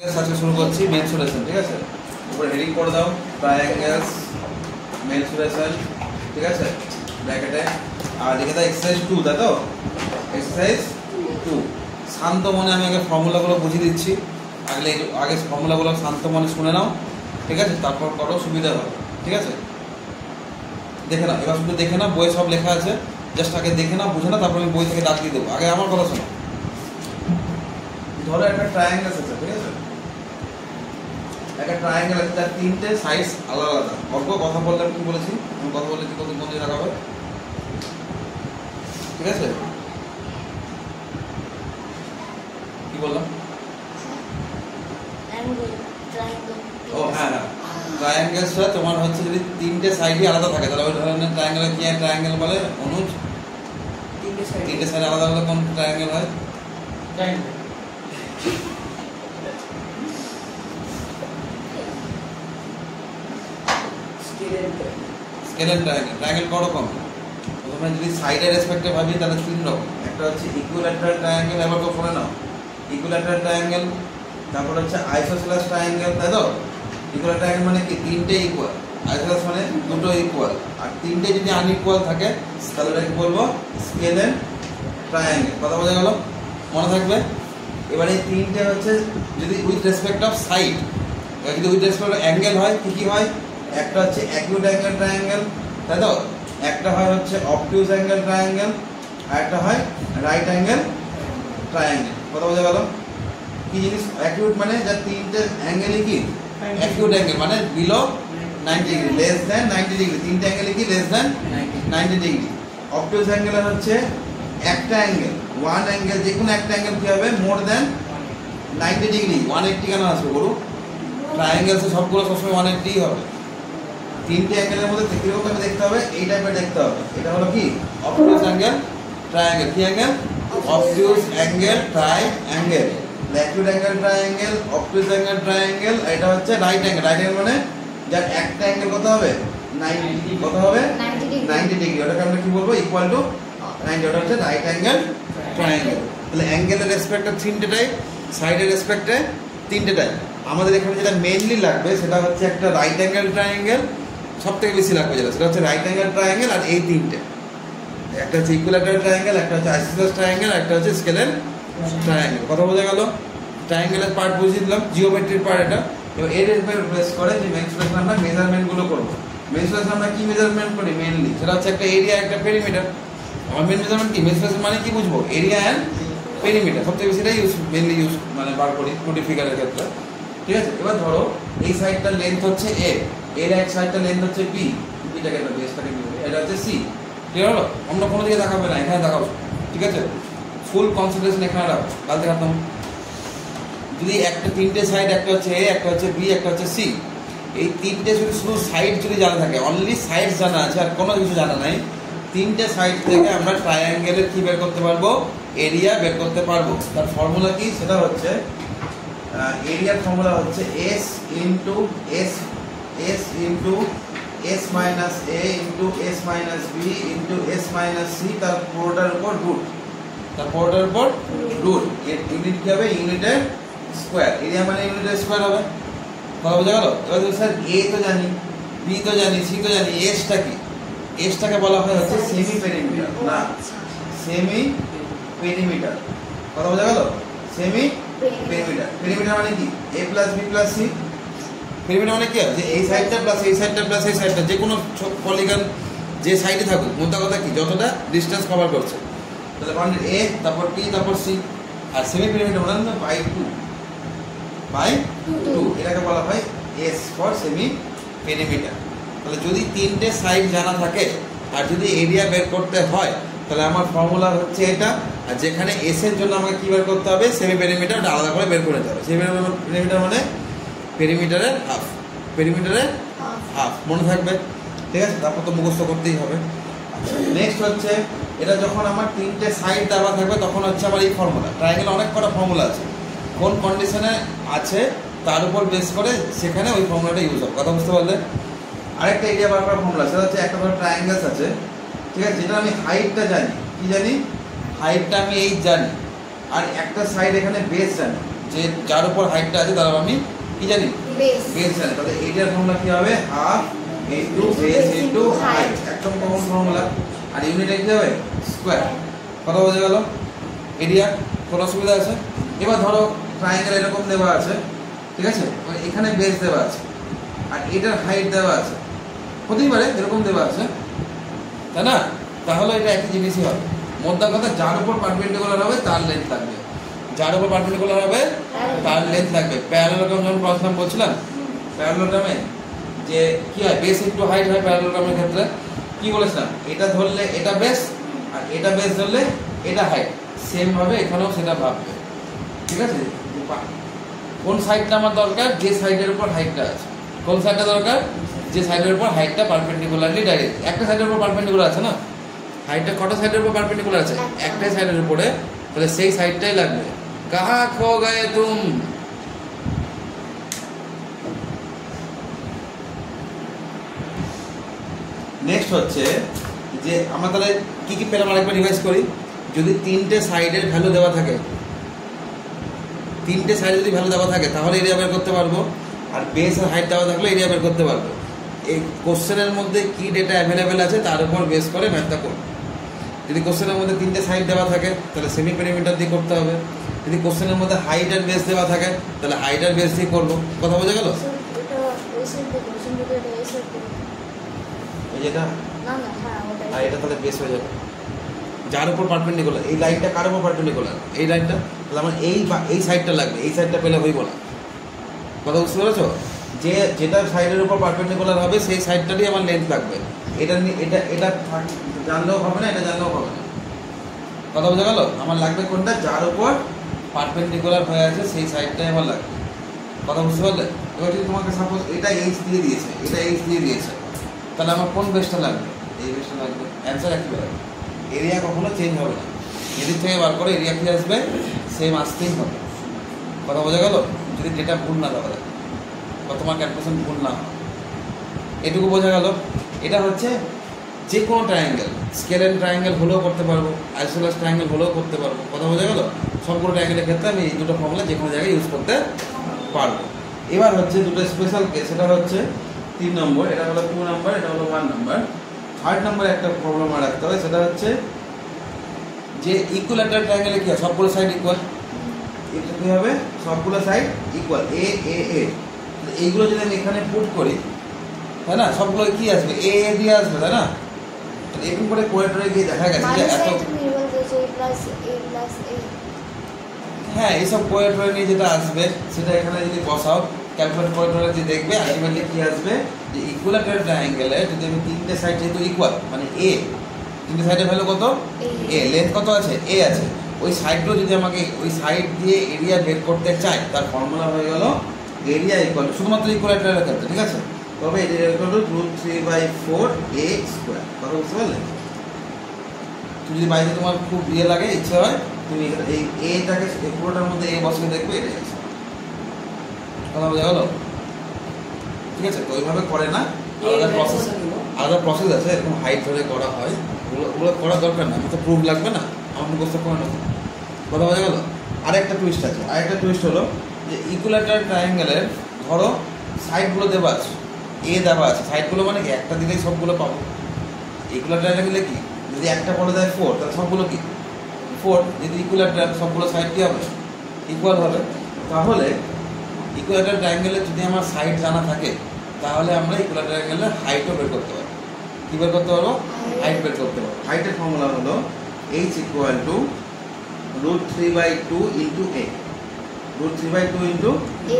আজকে শুরু করছি মেনসুরেশন, ঠিক আছে। উপরে হেডিং করে দাও ট্রায়াঙ্গেলস মেনসুরেশন, ঠিক আছে, ব্র্যাকেটে। আর লিখে দাও এক্সারসাইজ 2, তাই তো? এক্সারসাইজ 2। শান্ত মনে আমি আগে ফর্মুলাগুলো বুঝিয়ে দিচ্ছি, আগে ফর্মুলাগুলো শান্ত মনে শুনে নাও, ঠিক আছে, তারপর করো, সুবিধা হবে, ঠিক আছে। দেখে নাও, এবার শুধু দেখে নাও, বইয়ে সব লেখা আছে, জাস্ট আগে দেখে নাও, বুঝে নাও, তারপর আমি বই থেকে দাগ দিয়ে দেবো। আগে আমার কথা শোনো। ধরো একটা ট্রায়াঙ্গেল আছে, ঠিক আছে, একটা ট্রায়াঙ্গেল আছে, তার তিনটে সাইডস আলাদা আলাদা। অল্প কথা বললে কি বলেছি, আমি কথা বললে কি কত মনে রাখাবে, ঠিক আছে? কি বললাম? ও হ্যাঁ হ্যাঁ, ট্রায়াঙ্গেলসটা তোমার হচ্ছে যদি তিনটে সাইডই আলাদা থাকে তাহলে ওই ধরনের ট্রায়াঙ্গেল কি ট্রায়াঙ্গেল বলে অনুজ? তিনটে সাইড আলাদা হলে কোন ট্রায়াঙ্গেল হয়? স্কেলেন ট্রায়াঙ্গেল। ট্রায়াঙ্গেল কত রকম? প্রথমে যদি সাইডের রেসপেক্টে ভাবি তাহলে তিন রকম। একটা হচ্ছে ইকুইল্যাটারাল ট্রায়াঙ্গেল, এবার তো পড়ে নাও ইকুইল্যাটারাল ট্রায়াঙ্গেল। তারপর হচ্ছে আইসোসেলাস ট্রায়াঙ্গেল, তাই তো? ইকুইল্যাটারাল ট্রায়াঙ্গেল মানে কি তিনটে ইকুয়াল, আইসোসেলাস মানে দুটো ইকুয়াল। আর তিনটে যদি আনইকুয়াল থাকে তাহলে এটাকে বলবো স্কেলেন ট্রায়াঙ্গেল। কথা বোঝা গেল? মনে থাকবে। এবার এই তিনটে হচ্ছে যদি উইথ রেসপেক্ট অফ সাইড, যদি উইথ রেসপেক্ট অফ অ্যাঙ্গেল হয় কি কি হয়? একটা হচ্ছে অ্যাকিউট অ্যাঙ্গেল ট্রায়াঙ্গেল, তাই তো? একটা হয় হচ্ছে অবটিউজ অ্যাঙ্গেল ট্রায়াঙ্গেল, আর একটা হয় রাইট অ্যাঙ্গেল ট্রায়াঙ্গেল। কথা বোঝা গেল? কি জিনিস অ্যাকিউট মানে যার তিনটে অ্যাঙ্গেলই কি অ্যাকিউট অ্যাঙ্গেল, মানে below 90 degree, less than 90 degree, তিনটে অ্যাঙ্গেলই কি লেস দ্যান 90 ডিগ্রি। অবটিউজ অ্যাঙ্গেল হচ্ছে একটা অ্যাঙ্গেল, ওয়ান অ্যাঙ্গেল, যে কোনো একটা অ্যাঙ্গেল কি হবে মোর দ্যান 90 ডিগ্রি। 180 কেন আসবে বলুন? ট্রায়াঙ্গেলসে সবগুলো সবসময় 180 হবে। তিনটে অ্যাঙ্গেলের মধ্যে কিরকম দেখতে হবে, এই টাইপের দেখতে হবে। এটা হলো কি অবটিউজ অ্যাঙ্গেল ট্রায়াঙ্গেল। কি angle? Obtuse angle triangle. Acute angle triangle, obtuse angle triangle, এটা হচ্ছে রাইট অ্যাঙ্গেল। রাইট অ্যাঙ্গেল মানে যার একটা অ্যাঙ্গেল কত হবে 90, কত হবে 90 ডিগ্রি। ওটাকে আমরা কি বলবো? Equal to 90। ওটা হচ্ছে রাইট অ্যাঙ্গেল ট্রায়াঙ্গেল। তাহলে অ্যাঙ্গেলের রেসপেক্টে তিনটে টাইপ, সাইডের রেসপেক্টে তিনটে টাইপ। আমাদের এখানে যেটা মেইনলি লাগবে সেটা হচ্ছে একটা রাইট অ্যাঙ্গেল ট্রায়াঙ্গেল, সব থেকে বেশি লাগবে যেটা, সেটা হচ্ছে রাইট অ্যাঙ্গেল ট্রায়াঙ্গেল। আর এই তিনটে, একটা হচ্ছে ইকুইল্যাটারাল ট্রায়াঙ্গেল, একটা হচ্ছে আইসোসেলাস ট্রায়াঙ্গেল, একটা হচ্ছে স্কেলেন ট্রায়াঙ্গেল। কথা বোঝা গেল? ট্রায়াঙ্গেলের পার্ট বুঝিয়ে দিলাম, জিওমেট্রির পার্ট এটা। এবার এর বেস করে যে মেনসুরেশন আমরা মেজারমেন্টগুলো করবো। মেনসুরেশন আমরা কি মেজারমেন্ট করি মেইনলি? সেটা হচ্ছে একটা এরিয়া, একটা পেরিমিটার। আমার মেন মেজারমেন্ট কি? মেনসুরেশন মানে কি বুঝবো? Area and perimeter. সবথেকে বেশি এটাই মেইনলি ইউজ মানে বার করি কোটি ফিগারের ক্ষেত্রে, ঠিক আছে। এবার ধরো এই সাইডটার লেন্থ হচ্ছে এ, এর এক সাইডটার লেন্থ হচ্ছে বি, বিটাকে একটা বেসটাকে বি, এটা হচ্ছে সি। ঠিক হলো? অন্য কোনো দিকে দেখাবে না, এখানে দেখাবো, ঠিক আছে। ফুল কনসেন্ট্রেশন এখানে রাখো, কাল দেখাতাম। যদি একটা তিনটে সাইড, একটা হচ্ছে এ, একটা হচ্ছে বি, একটা হচ্ছে সি, এই তিনটে শুধু সাইড যদি জানা থাকে, অনলি সাইড জানা আছে আর কোনো কিছু জানা নাই, তিনটে সাইড থেকে আমরা ট্রায়াঙ্গেলের কি বের করতে পারবো? এরিয়া বের করতে পারবো। তার ফর্মুলা কি? সেটা হচ্ছে এরিয়ার ফর্মুলা হচ্ছে S into S, S into S minus A into S minus B into S minus C, তার পুরোটার উপর রুট, তার পুরোটার উপর রুট। এর ইউনিট কি হবে? ইউনিটের স্কোয়ার। এরিয়া মানে ইউনিটের স্কোয়ার হবে। কথা বোঝা গেল? এবার স্যার এ তো জানি, বি তো জানি, সি তো জানি, এসটা কি? এসটাকে বলা হয় হচ্ছে সেমি পেরিমিটার, না সেমি পেরিমিটার। কথা বোঝা গেল? Semi perimeter. পেরিমিটার মানে কি? A plus B plus C. Perimeter মানে কি? যে এই সাইডটা প্লাস এই সাইডটা প্লাস এই সাইডটা, যে কোনো পলিগন যে সাইডে থাকুক, মোদ্দা কথা কি যতটা ডিস্টেন্স কভার করছে। তাহলে মানে এ, তারপর বি, তারপর সি। আর সেমি পেরিমিটার মানে না বাই 2, বাই 2, এটাকে বলা হয় এস ফর সেমি পেরিমিটার। তাহলে যদি তিনটে সাইড জানা থাকে আর যদি এরিয়া বের করতে হয় তাহলে আমার ফর্মুলা হচ্ছে এটা। আর যেখানে এস এর জন্য আমাকে কি বের করতে হবে? সেমি পেরিমিটার, আলাদা করে বের করে দিতে হবে। সেমি পেরিমিটার মানে পেরিমিটারের হাফ, পেরিমিটারের হাফ, মনে থাকবে, ঠিক আছে। তারপর তো মুখস্থ করতেই হবে। নেক্সট হচ্ছে এটা যখন আমার তিনটে সাইড দেওয়া থাকবে তখন হচ্ছে আমার এই ফর্মুলা। ট্রায়াঙ্গেল অনেক কটা ফর্মুলা আছে, কোন কন্ডিশনে আছে তার উপর বেস করে সেখানে ওই ফর্মুলাটা ইউজ হবে। কথা বুঝতে পারলে? আরেকটা এরিয়া বার করার ফর্মুলা, সেটা হচ্ছে একটা ধরো ট্রায়াঙ্গেলস আছে, ঠিক আছে, যেটা আমি হাইটটা জানি, কি জানি? হাইটটা আমি এই জানি, আর একটা সাইড এখানে বেস জানি, যে যার উপর হাইটটা আছে তার আমি কি জানি বেস জানি, তাহলে এটার ফর্মুলা কি হবে half into base into height, একদম কমন ফর্মুলা। আর ইউনিটে কি হবে স্কয়ার। কথা বোঝা গেল? এরিয়া কোনো অসুবিধা আছে? এবার ধরো ট্রায়াঙ্গেল এরকম দেওয়া আছে, ঠিক আছে, মানে এখানে বেস দেওয়া আছে আর এটার হাইট দেওয়া আছে, হতেই পারে এরকম দেওয়া আছে, তাই না? তাহলে এটা একই জিনিসই হবে। মোদ্দা কথা যার উপর পারপেন্ডিকুলার হবে তার লেন্থ লাগবে, যার উপর পারপেন্ডিকুলার হবে তার লেন্থ লাগবে। প্যারালেলোগ্রাম যখন পড়াশোনা বলছিলাম, প্যারালেলোগ্রামে যে কি হয় বেস ইনটু হাইট হয় প্যারালেলোগ্রামের ক্ষেত্রে, কি বলেছিলাম এটা ধরলে এটা বেস আর এটা বেস ধরলে এটা হাইট, সেম ভাবে এখানেও সেটা ভাববে, ঠিক আছে? কোন সাইডটা আমার দরকার? যে সাইডের উপর হাইটটা আছে। কোন সাইডটা দরকার? যে সাইডের উপর হাইটটা পারপেন্ডিকুলারলি ডাইরেক্ট। একটা সাইডের উপর পারপেন্ডিকুলার আছে না, হাইটটা কটা সাইডের উপর পারপেন্ডিকুলার আছে? একটাই সাইডের উপরে, তাহলে সেই সাইডটাই লাগবে। কাহা খো গয়ে তুম? নেক্সট হচ্ছে যে আমরা তাহলে কি কি পেলাম আরেকবার রিভাইজ করি। যদি তিনটে সাইডের ভ্যালু দেওয়া থাকে, তিনটে সাইডে যদি ভ্যালু দেওয়া থাকে তাহলে এরিয়া বের করতে পারবো, আর বেস আর হাইট দেওয়া থাকলে এরিয়া বের করতে পারবো। এই কোশ্চেনের মধ্যে কি ডেটা অ্যাভেলেবেল আছে তার উপর বেস করে ম্যাথটা করবো। যদি কোশ্চেনের মধ্যে তিনটে সাইড দেওয়া থাকে তাহলে সেমি পেরিমিটার দিয়ে করতে হবে। যদি কোশ্চেনের মধ্যে হাইট আর বেস দেওয়া থাকে তাহলে হাইট আর বেস দিয়ে করবো। কথা বোঝা গেল? এই যেটা আর এটা তাহলে বেস হয়ে যাবে। যার উপর পারপেন্ডিকুলার, এই লাইনটা কার উপর পারপেন্ডিকুলার? এই লাইনটা, তাহলে আমার এই সাইডটা লাগবে, এই সাইডটা পেলে হইব না। কথা বুঝতে পেরেছো? যেটা সাইডের উপর পারপেন্ডিকুলার হবে সেই সাইডটারই আমার লেন্থ লাগবে। এটা এটা জানলেও হবে না, এটা জানলেও হবে না। কথা বোঝা গেল? আমার লাগবে কোনটা? যার উপর পারপেন্ডিকুলার হয়ে আছে সেই সাইডটাই আমার লাগবে। কথা বুঝতে পারলে? এবার যদি তোমাকে সাপোজ এটা এইচ দিয়ে দিয়েছে, এটা এইচ দিয়ে দিয়েছে, তাহলে আমার কোন বেসটা লাগবে? এই বেসটা লাগবে। অ্যান্সার একই লাগবে। এরিয়া কখনো চেঞ্জ হবে না, এদিক থেকে বার করে এরিয়া কি আসবে সেম আসতেই হবে। কথা বোঝা গেল? যদি ডেটা ভুল না দেওয়া যায় বা তোমার ক্যালকুলেশন ভুল না হয়, এটুকু বোঝা গেল। এটা হচ্ছে যে কোনো ট্রায়াঙ্গেল, স্কেলেন ট্রায়াঙ্গেল হলেও করতে পারবো, আইসোলাস ট্রায়াঙ্গেল হলেও করতে পারবো। কথা বোঝা গেল? সবগুলো ট্রায়াঙ্গেলের ক্ষেত্রে আমি এই দুটো ফর্মুলা যে কোনো জায়গায় ইউজ করতে পারবো। এবার হচ্ছে দুটো স্পেশাল কেস, সেটা হচ্ছে 3 নম্বর, এটা হলো 2 নম্বর, এটা হলো 1 নম্বর। 3rd নম্বরে একটা প্রবলেম রাখতে হবে, সেটা হচ্ছে যে ইকুইল্যাটারাল ট্রায়াঙ্গেলে কি হয় সবগুলো সাইড ইকুয়াল। এটা কি হবে? সবগুলো সাইড ইকুয়াল, এ এ এ। এইগুলো যদি আমি এখানে পুট করি, তাই না, সবগুলো কি আসবে? এ এ দিয়ে আসবে, তাই না? এরকম করে কোয়েটরে গিয়ে দেখা গেছে যে এত, হ্যাঁ এইসব কোয়েটরে নিয়ে যেটা আসবে সেটা এখানে যদি বসাও ক্যালকুলেট কোয়েটরে যে দেখবে আলটিমেটলি কি আসবে যে ইকুইল্যাটারাল ট্রায়াঙ্গেলে যদি আমি তিনটে সাইড যেহেতু ইকুয়াল মানে এ, তিনটে সাইডের ভ্যালু কত? এ। লেন্থ কত আছে? এ আছে। ওই সাইডগুলো যদি আমাকে ওই সাইড দিয়ে এরিয়া বের করতে চাই তার ফর্মুলা হয়ে গেল এরিয়া ইকুয়াল, শুধুমাত্র ইকুইল্যাটারালের ক্ষেত্রে, ঠিক আছে? তবে area equal to √3/4 a square. কথা বুঝতে পারলে? তুমি যদি বাইরে তোমার খুব ইয়ে লাগে, ইচ্ছে হয়, তুমি এই এটাকে পুরোটার মধ্যে এ বসিয়ে দেখবে, এটাই আছে। কথা বোঝা গেল? ঠিক আছে? তো ওইভাবে করে না, আলাদা প্রসেস আছে, এরকম হাইট ধরে করা হয়। ওগুলো করার দরকার না, আমার তো প্রুফ লাগবে না, আমার মুখস্থ করে নেবো। কথা বোঝা গেল? আরেকটা টুইস্ট আছে, আরেকটা টুইস্ট হলো যে ইকুইল্যাটারাল ট্রায়াঙ্গেলের ধরো সাইডগুলো দেওয়া আছে, এ দেওয়া আছে, সাইডগুলো মানে কি একটা দিলেই সবগুলো পাবো। ইকুইল্যাটারাল ট্রায়াঙ্গেলে কি যদি একটা বলে দেয় 4, তাহলে সবগুলো কি 4। যদি ইকুইল্যাটারাল সবগুলো সাইড কি হবে? ইকুয়াল হবে। তাহলে ইকুইল্যাটারাল ট্রায়াঙ্গেলের যদি আমার সাইড জানা থাকে তাহলে আমরা ইকুইল্যাটারাল ট্রায়াঙ্গেলের হাইটও বের করতে পারবো। কী বের করতে পারবো? হাইট বের করতে পারবো। হাইটের ফর্মুলা হলো h equal to √3/2 into A, √3/2 into A.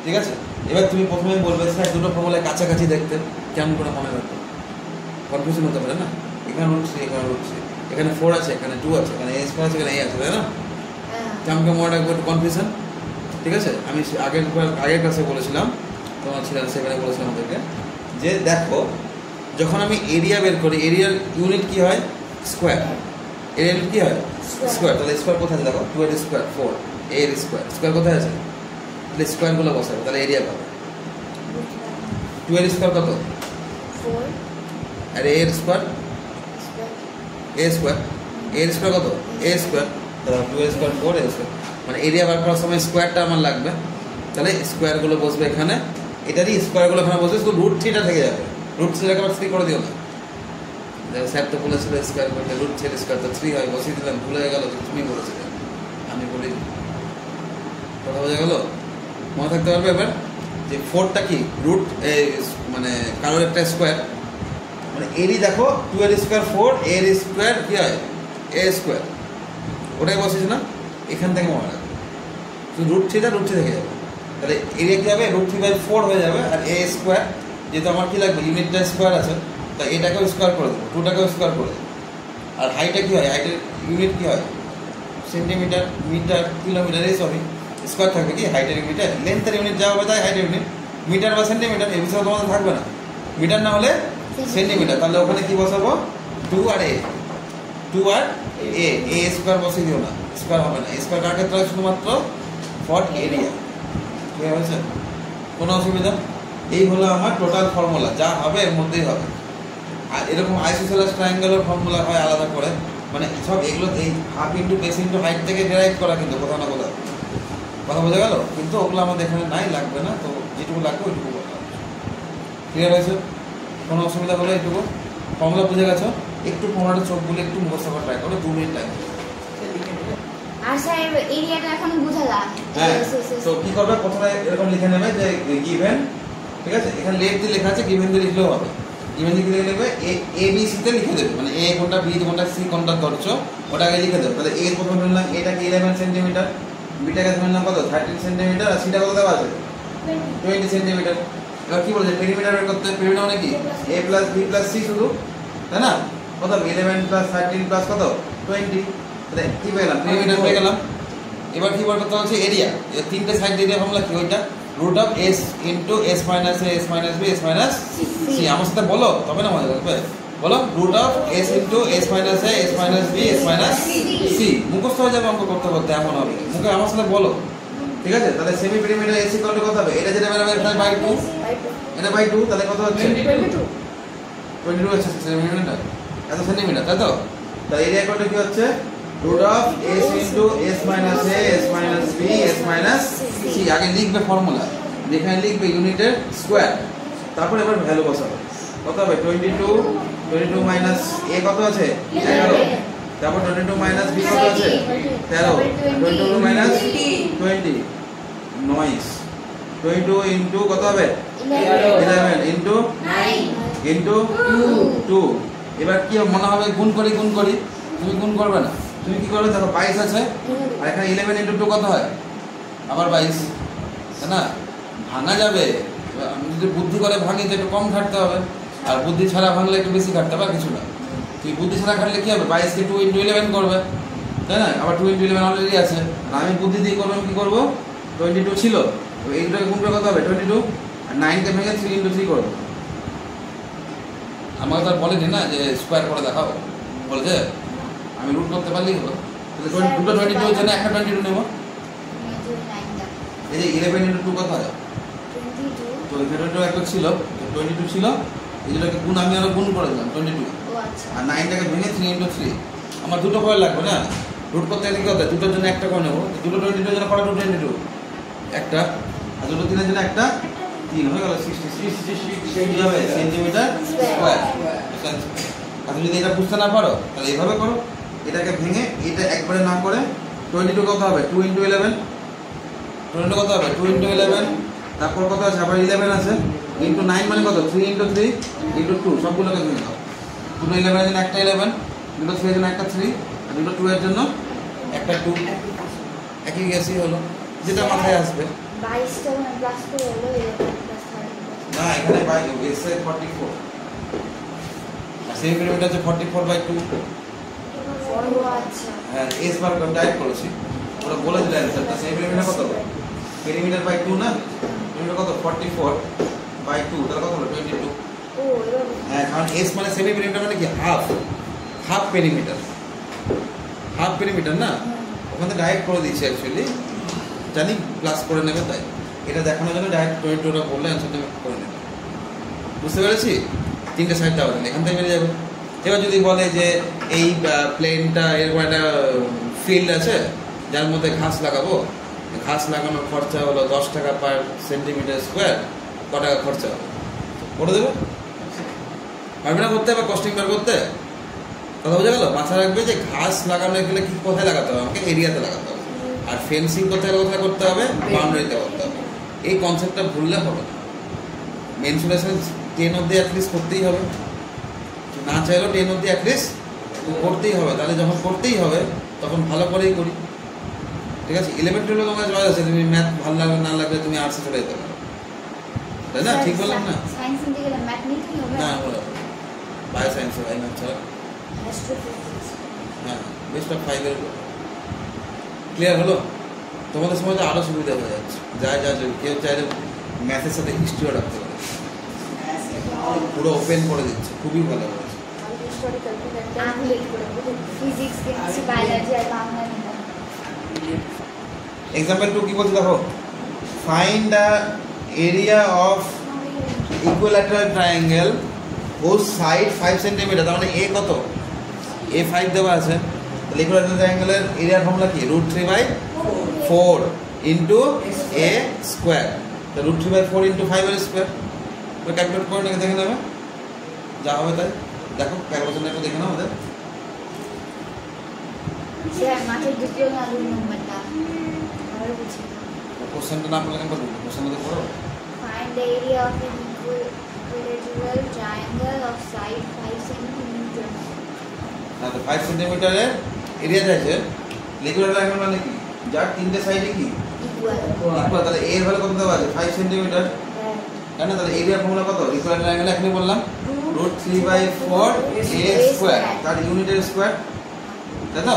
ঠিক আছে? এবার তুমি প্রথমে বলবে স্যার দুটো ফর্মুলার কাছাকাছি দেখতে, কেমন করে মনে রাখবো? কনফিউশন হতে পারে না? এখানে √3, এখানে √3, এখানে 4 আছে, এখানে 2 আছে, এখানে a স্কয়ার আছে, এখানে a আছে, তাই না? কেমন করে মনে রাখবো? একটু কনফিউশন। ঠিক আছে? আমি আগের ক্লাসে বলেছিলাম, তোমার ছিল সেখানে বলেছিলাম আমাদেরকে যে দেখো যখন আমি এরিয়া বের করি, এরিয়ার ইউনিট কি হয়? স্কোয়ার। এরিয়া ইউনিট কি হয়? স্কোয়ার। তাহলে স্কোয়ার কোথায় আছে? দেখো 2 এর স্কোয়ার 4, a এর স্কোয়ার, স্কোয়ার কোথায় আছে? তাহলে স্কোয়ারগুলো বসাবো, তাহলে এরিয়া পাবে। 2 এর স্কোয়ার কত? 4। আর a এর স্কোয়ার? a square. a এর স্কোয়ার কত? a square. তাহলে 2 এর স্কোয়ার 4 a স্কোয়ার। মানে এরিয়া বার করার সময় স্কোয়ারটা আমার লাগবে, তাহলে স্কোয়ারগুলো বসবে এখানে, এটারই স্কোয়ারগুলো এখানে বসবে, শুধু √3 থেকে যাবে। √3 আবার 3 করে দিও না, স্যার তো বলেছিল স্কোয়ার করলে √3 স্কোয়ার তো 3 হয়, বসিয়ে দিলাম, ভুলে গেল যে তুমি বলেছিলে, আমি বলি। কথা বোঝা গেল? মনে থাকতে পারবে এবার যে 4টা কি রুট মানে কারোর একটা স্কোয়ার, মানে এরই দেখো 2 এর স্কোয়ার 4, এর স্কোয়ার কি হয় এ স্কোয়ার, ওটাই বসেছে না, এখান থেকে মনে রাখবে শুধু √3টা √3 থেকে যাবে, তাহলে এরিয়া কী হবে √3/4 হয়ে যাবে। আর এ স্কোয়ার যেহেতু আমার কী লাগবে ইউনিটটা স্কোয়ার আছে, তাই এটাকেও স্কোয়ার করে দেবো, 2টাকেও স্কোয়ার করে দেবো। আর হাইটে কী হয়, হাইটের ইউনিট কী হয় সেন্টিমিটার, মিটার, কিলোমিটার, এই সবই স্কোয়ার থাকবে কি হাইটের ইউনিটে, লেন্থের ইউনিট যা হবে তাই হাইটের ইউনিট, মিটার বা সেন্টিমিটার এই বিষয়ে তোমাদের থাকবে না, মিটার না হলে সেন্টিমিটার, তাহলে ওখানে কী বসাবো 2 আর এ, 2 আর এ স্কোয়ার বসিয়ে দিও না, স্কোয়ার হবে না, স্কোয়ার কার ক্ষেত্রে হয় শুধুমাত্র ফর এরিয়া। ঠিক আছে, কোনো অসুবিধা? এই হলো আমার টোটাল ফর্মুলা, যা হবে এর মধ্যেই হবে। আর এরকম আইসোসেলাস ট্রায়াঙ্গেলের ফর্মুলা হয় আলাদা করে, মানে সব এগুলো এই half into base into height থেকে ডেরাইভ করা, কিন্তু কোথাও না কোথাও, কথা বোঝা গেল? কিন্তু ওগুলো আমাদের এখানে নাই, লাগবে না, তো যেটুকু লাগবে ওইটুকু বলা। ক্লিয়ার হয়েছে? কোনো অসুবিধা হলে এইটুকু ফর্মুলা বুঝে গেছো? একটু ফর্মুলাটা চোখ বলে একটু মুখস্থ করা ট্রাই করো, 2 মিনিট লাগবে। আর স্যার এরিয়াটা এখন বোঝা যায়। হ্যাঁ, তো কি করবে প্রথমে এরকম লিখে নেবে যে গিভেন, ঠিক আছে, এখানে লেফট দিয়ে লেখা আছে, গিভেন দিয়ে লিখলেও হবে, গিভেন দিয়ে লিখে নেবে এ বি সি তে লিখে দেবে, মানে এ কোনটা বি কোনটা সি কোনটা ধরছো ওটা আগে লিখে দেবে। তাহলে এ প্রথমে ধরলাম এটাকে 11 সেন্টিমিটার, বিটাকে ধরলাম কত 13 সেন্টিমিটার, আর সিটা কত দেওয়া আছে 20 সেন্টিমিটার। এবার কি বলছে পেরিমিটার বের করতে, পেরিমিটার মানে কি a plus b plus c শুধু, তাই না? কত 11 প্লাস 13 প্লাস কত 20, তাহলে কি পেয়ে গেলাম পেরিমিটার পেয়ে গেলাম। এবার কি বলতে হচ্ছে এরিয়া, তিনটে সাইড এরিয়া ফর্মুলা কি ওইটা √s into s minus a s minus b s minus c। আমার সাথে বলো তবে না মজা লাগবে, বলো √s into s minus a s minus b s minus c। মুখস্থ হয়ে যাবে অঙ্ক করতে করতে, এমন হবে মুখে আমার সাথে বলো, ঠিক আছে? তাহলে সেমি পেরিমিটার ac কত কত হবে, এটা যেটা বের হবে এটা বাই 2, এটা বাই 2, তাহলে কত হচ্ছে 22 আছে সেন্টিমিটার, এত সেন্টিমিটার, তাই তো? তাহলে এরিয়া কত কি হচ্ছে √s into s minus a s minus b s minus c। আগে লিখবে ফর্মুলা, এখানে লিখবে ইউনিটের স্কয়ার, তারপর এবার ভ্যালু বসাবে, কত হবে 22 মাইনাস a কত আছে 11, তারপর 22 মাইনাস b কত আছে 13, 22 মাইনাস 20 নয়েস, 22 ইনটু কত হবে 11 ইনটু 9 ইনটু 2। এবার কি মনে হবে গুণ করি, তুমি গুণ করবে না, তুমি কি করবে দেখো 22 আছে, আর এখানে 11 ইনটু 2 কত হয় আবার 22, তাই না? ভাঙা যাবে, আমি যদি বুদ্ধি করে ভাঙি তো একটু কম ঘাটতে হবে, আর বুদ্ধি ছাড়া ভাঙলে একটু বেশি ঘাটতে হবে, আর কিছু না। তুই বুদ্ধি ছাড়া ঘাটলে কি হবে 22 কে 2 ইনটু 11 করবে, তাই না? আবার 2 ইনটু 11 অলরেডি আছে, আর আমি বুদ্ধি দিয়ে করবো, কি করবো 22 ছিল, তো এইটাকে গুণ করে কত হবে 22, আর 9 কে ভেঙে 3 ইনটু 3 করবো। আমাকে তো আর বলেনি না যে স্কোয়ার করে দেখাও, বলেছে আমি রুট করতে পারলেই হলো। তাহলে দুটো 22 হচ্ছে না, একটা 22 নেবো, এই যে 11 ইনটু 2 কত হয় 22, তো এখানে একটা ছিল 22 ছিল, এই দুটোকে গুণ আমি আরো গুণ করে দিলাম 22, আর 9টাকে ভেঙে 3 ইনটু 3, আমার দুটো করে লাগবে না, রুট করতে গেলে কি হতো দুটোর জন্য একটা করে নেবো, দুটো 22 জন্য কটা 22 একটা, আর দুটো 3-এর জন্য একটা 3 হয়ে গেল 66 হবে সেন্টিমিটার স্কয়ার। আর তুমি যদি এটা বুঝতে না পারো তাহলে এইভাবে করো, এটাকে ভেঙে এটা একবারে না করে 22 কত হবে 2 ইনটু 11, 22 কত হবে 2 ইনটু 11, তারপর কত আছে আবার 11 আছে ইনটু 9 মানে কত 3 ইনটু 3 ইনটু 2, সবগুলোকে ভেঙে দাও, দুটো 11 এর জন্য একটা 11, দুটো 3 এর জন্য একটা 3, আর দুটো 2 এর জন্য একটা 2, একই গেসই হলো, যেটা মাথায় আসবে 22 টা প্লাস করে হলো 11 প্লাস 13 না, এখানে বাই s এর 44, আর সেমি পেরিমিটার হচ্ছে 44/2। আচ্ছা হ্যাঁ, s বার টাইপ করেছি, ওরা বলে দিলে অ্যানসারটা, সেমি পেরিমিটার কত পেরিমিটার বাই 2 না, পেরিমিটার কত 44/2, তাহলে কত হলো 22। ও এবার হ্যাঁ, কারণ s মানে সেমি পেরিমিটার মানে কি হাফ পেরিমিটার, হাফ পেরিমিটার না, ওখানে ডাইরেক্ট করে দিয়েছি অ্যাকচুয়ালি, জানি প্লাস করে নেবে, তাই এটা দেখানোর জন্য ডাইরেক্ট 22টা বললে অ্যান্সারটা করে নেবে, বুঝতে পেরেছি? তিনটে সাইড দেওয়া এখান থেকে বেরিয়ে যাবে। এবার যদি বলে যে এই প্লেনটা এরকম একটা ফিল্ড আছে, যার মধ্যে ঘাস লাগাবো, ঘাস লাগানোর খরচা হলো 10 টাকা পার সেন্টিমিটার স্কোয়ার, ক টাকা খরচা হবে করে দেবে? পারবে না করতে হবে, কস্টিং বার করতে? কথা বোঝা গেল? মাথা রাখবে যে ঘাস লাগানো গেলে কি কোথায় লাগাতে হবে, আমাকে এরিয়াতে লাগাতে হবে, আর ফেন্সিং কোথায় কোথায় করতে হবে, বাউন্ডারিতে করতে হবে। এই কনসেপ্টটা ভুললে হবে না। ইন্সুলেশন 10 অব্দি অ্যাটলিস্ট করতেই হবে, না চাইলেও 10 অব্দি অ্যাটলিস্ট করতেই হবে। তাহলে যখন করতেই হবে তখন ভালো করেই করি, ঠিক আছে? 11 12 তোমার চয়েস আছে, তুমি ম্যাথ ভালো লাগবে না লাগবে তুমি আর্টসে চলে যেতে পারো, তাই না? ঠিক বললাম না? সায়েন্স নিতে গেলে ম্যাথ নিতেই হবে। না বায়ো সায়েন্সে ভাই ম্যাথ ছাড়া। হ্যাঁ, বেস্ট অফ 5 এর ক্লিয়ার হলো? তোমাদের সময় তো আরও সুবিধা হয়ে যাচ্ছে, যা কেউ চাইলে ম্যাথের সাথে হিস্ট্রিও রাখতে পারে, পুরো ওপেন করে দিচ্ছে, খুবই ভালো হয়েছে। ফিজিক্স, কেমিস্ট্রি, বায়োলজি আর বাংলা নিতাম। এক্সাম্পল 2 কি বলছে দেখো, find the area of equilateral triangle whose side 5 centimetre. তার মানে এ কত? এ 5 দেওয়া আছে, তাহলে ইকুইল্যাটারাল ট্রায়াঙ্গেলের এরিয়ার ফর্মুলা কি? √3/4 ইন্টু এ স্কোয়ার। তো √3/4 ইন্টু 5 এর স্কোয়ার। তো ক্যালকুলেট করে নিয়ে দেখে নেবে যা হবে তাই। দেখো ক্যালকুলেশনটা একটু দেখে নাও ওদের। স্যার মাঠের দ্বিতীয় না 2 নম্বরটা আবার বুঝি কোশ্চেনটা না পড়লে কেমন করবে? কোশ্চেনটা তো পড়ো। find the area of an equilateral triangle of side 5 cm. না তো 5 সেন্টিমিটারের এরিয়া চাইছে, ইকুইল্যাটারাল ট্রায়াঙ্গেল মানে কি? যার তিনটে সাইডে কি ইকুয়াল। ইকুয়াল, তাহলে এর ভ্যালু কত দেওয়া আছে? 5 সেন্টিমিটার, তাই না? তাহলে এরিয়ার ফর্মুলা কত? ইকুইল্যাটারাল ট্রায়াঙ্গেল এখানে বললাম √3/4 a স্কয়ার, তার ইউনিটের স্কয়ার, তাই তো?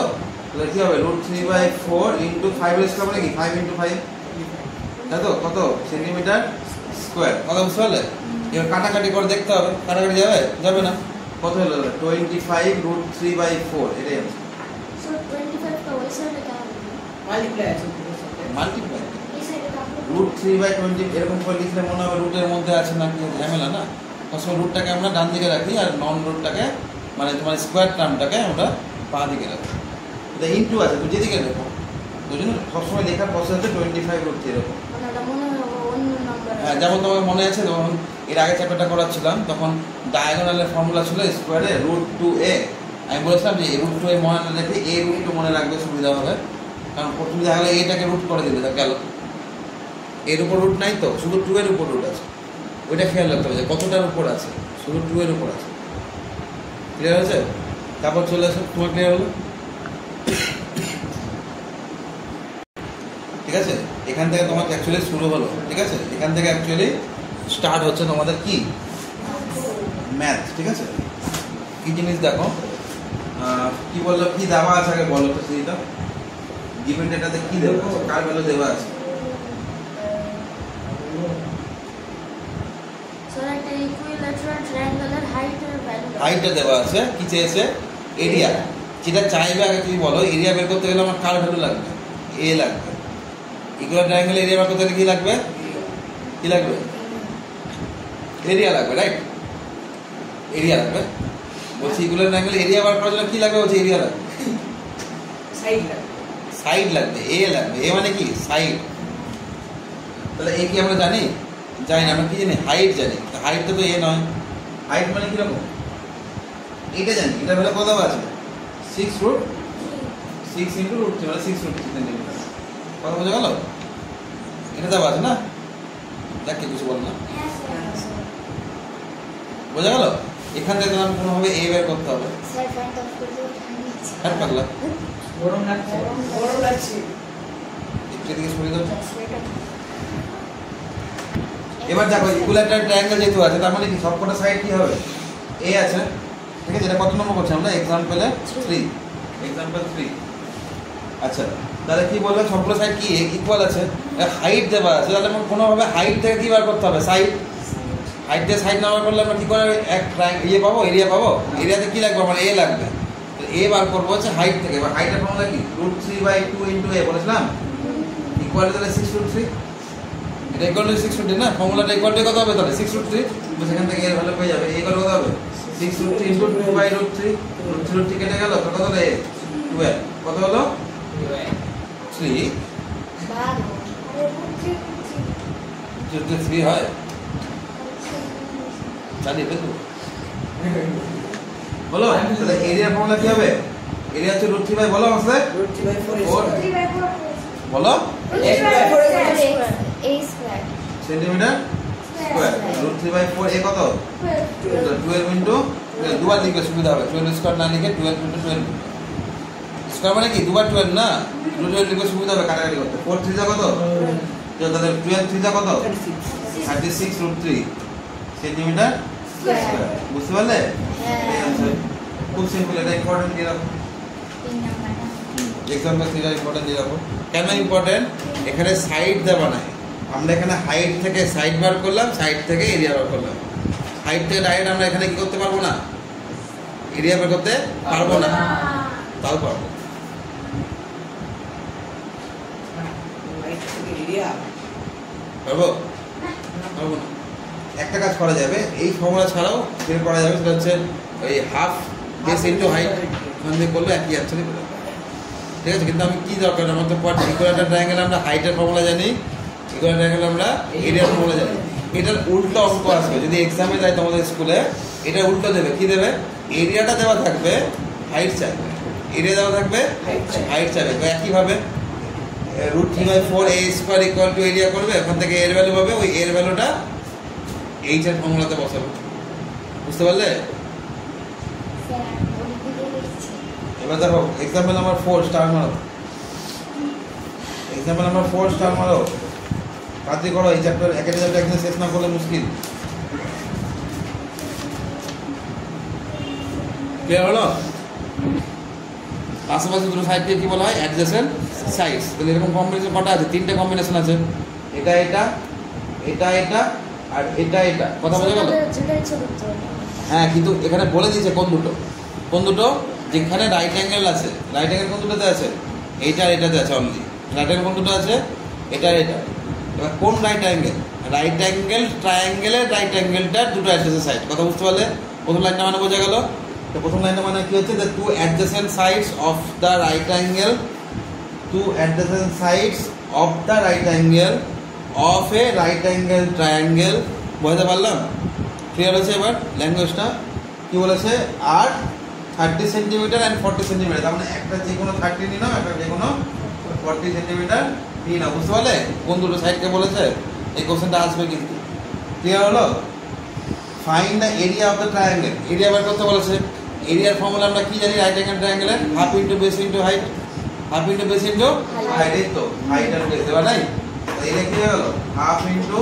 তাহলে কি হবে? √3/4 ইন্টু 5 এর স্কয়ার মানে কি? 5 ইন্টু 5, তাই তো? কত সেন্টিমিটার স্কয়ার। কথা বুঝতে পারলে? এবার কাটাকাটি করে দেখতে হবে, কাটাকাটি যাবে? যাবে না। কত হলো? 25 √3/4, এটাই আছে। So 25 का वही साइड क्या है? মাল্টিপ্লাই আছে পুরো সাথে। মাল্টিপ্লাই इस साइड का √3/20 এরকম করে লিখলে মনে হবে রুটের মধ্যে আছে না, কি ঝামেলা না? সবসময় রুটটাকে আমরা ডান দিকে রাখি আর নন রুটটাকে মানে তোমার স্কোয়ার টার্মটাকে আমরা বাঁ দিকে রাখি। এটা ইনটু আছে, তুই যেদিকে রেখো, ওই জন্য সবসময় লেখার প্রসেস হচ্ছে 25 এরকম। মানে এটা মনে হয় অন্য নাম্বার। হ্যাঁ, যেমন তোমার মনে আছে যখন এর আগে চ্যাপ্টারটা করাচ্ছিলাম তখন ডায়াগোনালের ফর্মুলা ছিল স্কোয়ারে √2a। আমি বলেছিলাম যে √2a মনে না রেখে a √2 মনে রাখবে, সুবিধা হবে। কারণ প্রথমে দেখা গেলো এটাকে রুট করে দিলে গেল, এর উপর রুট নাই তো, শুধু 2 এর উপর রুট আছে। ওইটা খেয়াল রাখতে হবে যে কতটার উপর আছে, শুধু 2 এর উপর আছে। ক্লিয়ার হয়েছে? তারপর চলে আসো, তোমার ক্লিয়ার হলো? ঠিক আছে, এখান থেকে তোমাকে অ্যাকচুয়ালি শুরু হলো, ঠিক আছে? এখান থেকে অ্যাকচুয়ালি স্টার্ট হচ্ছে তোমাদের কি ম্যাথ, ঠিক আছে? কি জিনিস দেখো, কি বললো, কি দেওয়া আছে আগে বলো তো সেইটা। গিভেন ডেটাতে কি দেওয়া আছে, কার ভ্যালু দেওয়া আছে? স্যার একটা ইকুইল্যাটারাল ট্রায়াঙ্গেলের হাইটের ভ্যালু হাইটটা দেওয়া আছে, কি চেয়েছে? এরিয়া। যেটা চাইবে আগে তুমি বলো, এরিয়া বের করতে গেলে আমার কার ভ্যালু লাগবে? এ লাগবে। ইকুইল্যাটারাল ট্রায়াঙ্গেল এরিয়া বের করতে গেলে কি লাগবে? কি লাগবে? এরিয়া লাগবে, রাইট? এরিয়া লাগবে। বলছি ইকুইল্যাটারাল ট্রায়াঙ্গেল এরিয়া বার করার জন্য কি লাগবে? বলছি এরিয়া লাগবে, সাইড লাগবে। সাইড লাগবে, এ লাগবে। এ মানে কি? সাইড। তাহলে এ কি আমরা জানি? জানি না। আমরা কি জানি? হাইট জানি। হাইটটা তো এ নয়। হাইট মানে কিরকম? এটা জানি। এটা ভ্যালু কত আছে? 6 ইন্টু √3 মানে 6 √3 সেন্টিমিটার। কথা বোঝা গেল? এটা দেওয়া আছে না? দেখ কি কিছু বল না, বোঝা গেল? এখান থেকে আমি কোনোভাবে এ বের করতে হবে। স্যার ফাইন্ড অফ করতে হ্যাঁ পাগলা, গরম লাগছে, গরম লাগছে। একটু দিকে সরিয়ে দাও। এবার দেখো ইকুইল্যাটারাল ট্রায়াঙ্গেল যেহেতু আছে তার মানে কি সবকটা সাইড কি হবে? এ আছে, ঠিক আছে? এটা কত নম্বর করছি আমরা? এক্সাম্পলে 3। এক্সাম্পল 3। আচ্ছা, তাহলে কি বললাম? সবগুলো সাইড কি ইকুয়াল আছে, হাইট দেওয়া আছে। তাহলে আমার কোনোভাবে হাইট থেকে কি বার করতে হবে? সাইড। হাইট দিয়ে সাইড না বার করলে আমরা কি করে এক ইয়ে পাবো, এরিয়া পাবো? এরিয়াতে কি লাগবে? আমার এ লাগবে। তো এ বার করবো হচ্ছে হাইট থেকে। এবার হাইটের ফর্মুলা কি? √3/2 ইন্টু এ বলেছিলাম, ইকুয়াল তাহলে 6√3। এটা ইকুয়াল টু 6√3 না? ফর্মুলাটা ইকুয়াল টু কত হবে তাহলে? 6√3। তো সেখান থেকে এর ভ্যালু পেয়ে যাবে। এ কত হবে? 6√3 ইন্টু 2/√3। √3 কেটে গেল, কত হলো? এ 12। কত হলো? 3 12 যদি 3 হয় জানি তো বলো তাহলে এরিয়ার ফর্মুলা কি হবে এরিয়া হচ্ছে √3 বলো আমাকে √3/4 বলো a square সেন্টিমিটার স্কয়ার √3/4 এ কত 12 ইনটু দুবার লিখলে সুবিধা হবে 12 স্কয়ার না লিখে 12 ইনটু 12 স্কয়ার মানে কি দুবার 12 না 12 লিখলে সুবিধা হবে কাটাকাটি করতে 4 3 যা কত তো তাহলে 12 3 যা কত 36 √3 সেন্টিমিটার স্কয়ার বুঝতে পারলে এই आंसर খুব সিম্পল এটা ইম্পর্টেন্ট দিয়ে রাখো 3 নাম্বারটা এক্সাম্পল 3 ইম্পর্টেন্ট দিয়ে রাখো কেন ইম্পর্টেন্ট এখানে সাইড দেওয়া নাই আমরা এখানে হাইট থেকে সাইড বার করলাম সাইড থেকে এরিয়া বার করলাম হাইট থেকে ডাইরেক্ট আমরা এখানে কি করতে পারবো না এরিয়া বের করতে পারবো না তাও পারবো পারবো পারবো না একটা কাজ করা যাবে এই ফর্মুলা ছাড়াও বের করা যাবে সেটা হচ্ছে ওই হাফ বেস ইনটু হাইট ওখান থেকে করলে একই অ্যাকচুয়ালি বের হবে ঠিক আছে কিন্তু আমি কি দরকার আমার তো ইকুয়ালেটার ট্রায়াঙ্গেল আমরা হাইটের ফর্মুলা জানি ইকুয়ালেটার ট্রায়াঙ্গেল আমরা এরিয়ার ফর্মুলা জানি এটার উল্টো অঙ্ক আসবে যদি এক্সামে যায় তোমাদের স্কুলে এটা উল্টো দেবে কি দেবে এরিয়াটা দেওয়া থাকবে হাইট চাইবে এরিয়া দেওয়া থাকবে হাইট চাইবে তো একইভাবে √3/4 a square equal to area করবে ওখান থেকে এর ভ্যালু পাবে ওই এর ভ্যালুটা এইচ এর ফর্মুলাতে বসাবে বুঝতে পারলে স্যার ওই দিকে লিখছি এবার দেখো এক্সাম্পল নাম্বার 4 স্টার মারো এক্সাম্পল নাম্বার 4 স্টার মারো কাজই করো এই চ্যাপ্টার একটা চ্যাপ্টার একদিন শেষ না করলে মুশকিল ক্লিয়ার হলো পাশাপাশি দুটো সাইডকে কি বলা হয় অ্যাডজেসেন্ট সাইডস তাহলে এরকম কম্বিনেশন কটা আছে তিনটে কম্বিনেশন আছে এটা এটা এটা এটা আর এটা এটা কথা বোঝা গেল হ্যাঁ কিন্তু এখানে বলে দিয়েছে কোন দুটো যেখানে রাইট অ্যাঙ্গেল আছে রাইট অ্যাঙ্গেল কোন দুটোতে আছে এইটা আর এটাতে আছে অনলি রাইট অ্যাঙ্গেল কোন দুটো আছে এটা আর এটা এবার কোন রাইট অ্যাঙ্গেল ট্রায়াঙ্গেলের রাইট অ্যাঙ্গেলটার দুটো অ্যাডজেসেন্ট সাইড কথা বুঝতে পারলে প্রথম লাইনটা মানে বোঝা গেল তো প্রথম লাইনটা মানে কি হচ্ছে the two adjacent sides of the right angle of a right angle triangle বুঝতে পারলাম ক্লিয়ার হচ্ছে এবার ল্যাঙ্গুয়েজটা কি বলেছে আর 30 সেন্টিমিটার অ্যান্ড 40 সেন্টিমিটার তার মানে একটা যে কোনো 30 নিয়ে নাও একটা যে কোনো 40 সেন্টিমিটার নিয়ে নাও বুঝতে পারলে কোন দুটো সাইডকে বলেছে এই কোশ্চেনটা আসবে কিন্তু ক্লিয়ার হলো find the area of the triangle area বের করতে বলেছে এরিয়ার ফর্মুলা আমরা কি জানি রাইট অ্যাঙ্গেল ট্রায়াঙ্গেলের half into base into height half into base into height এই তো হাইট আর বেস দেওয়া নাই এটা কি হয়ে গেল হাফ ইনটু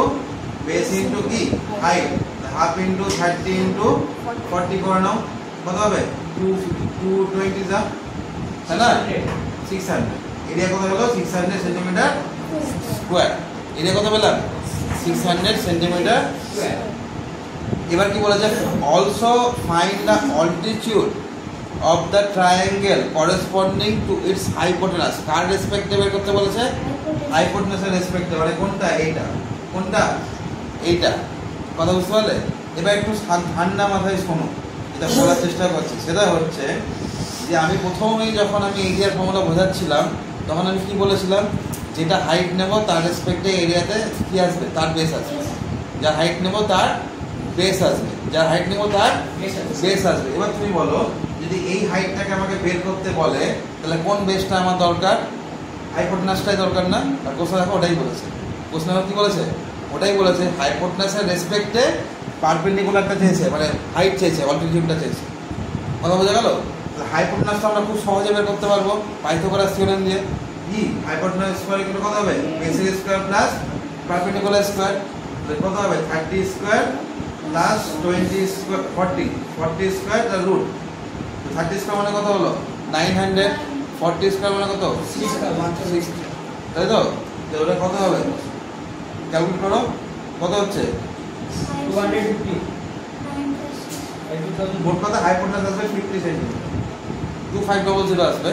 বেস ইনটু কি হাইট হাফ ইনটু 30 ইনটু 40 করে নাও কত হবে 220 যা তাই না 600 এরিয়া কত হলো 600 সেন্টিমিটার স্কয়ার এরিয়া কত পেলাম 600 সেন্টিমিটার স্কয়ার এবার কি বলা যায় also find the altitude of the triangle corresponding to its hypotenuse কার রেসপেক্টে বের করতে বলেছে হাইপোটেনাসের রেসপেক্টে মানে কোনটা এইটা কোনটা এইটা কথা বুঝতে পারলে এবার একটু ঠান্ডা মাথায় শোনো এটা বলার চেষ্টা করছি সেটা হচ্ছে যে আমি প্রথমেই যখন আমি এরিয়ার ফর্মুলা বোঝাচ্ছিলাম তখন আমি কি বলেছিলাম যেটা হাইট নেব তার রেসপেক্টে এরিয়াতে কি আসবে তার বেস আসবে যার হাইট নেব তার বেস আসবে যার হাইট নেব তার বেস আসবে এবার তুমি বলো যদি এই হাইটটাকে আমাকে বের করতে বলে তাহলে কোন বেসটা আমার দরকার হাইপোটেনাসটাই দরকার না আর কোশ্চেন দেখো ওটাই বলেছে কোশ্চেন কি বলেছে ওটাই বলেছে হাইপোটেনাসের রেসপেক্টে পারপেন্ডিকুলারটা চেয়েছে মানে হাইট চেয়েছে অল্টিটিউডটা চেয়েছে কথা বোঝা গেল হাইপোটেনাসটা আমরা খুব সহজে বের করতে পারবো পাইথাগোরাস থিওরেম দিয়ে কি হাইপোটেনাস স্কয়ার ইকুয়াল কত হবে বেসের স্কয়ার প্লাস পারপেন্ডিকুলার স্কয়ার কত হবে 30 স্কয়ার প্লাস 20 স্কয়ার 40 স্কয়ার তার রুট 30 স্কয়ার মানে কত হলো 900 40 স্কয়ার মানে কত 6 তাই তো ওটা কত হবে ক্যালকুলেট করো কত হচ্ছে 250 মোট কথা হাইপোটেনাস আসবে 50 সেন্টিমিটার 2500 আসবে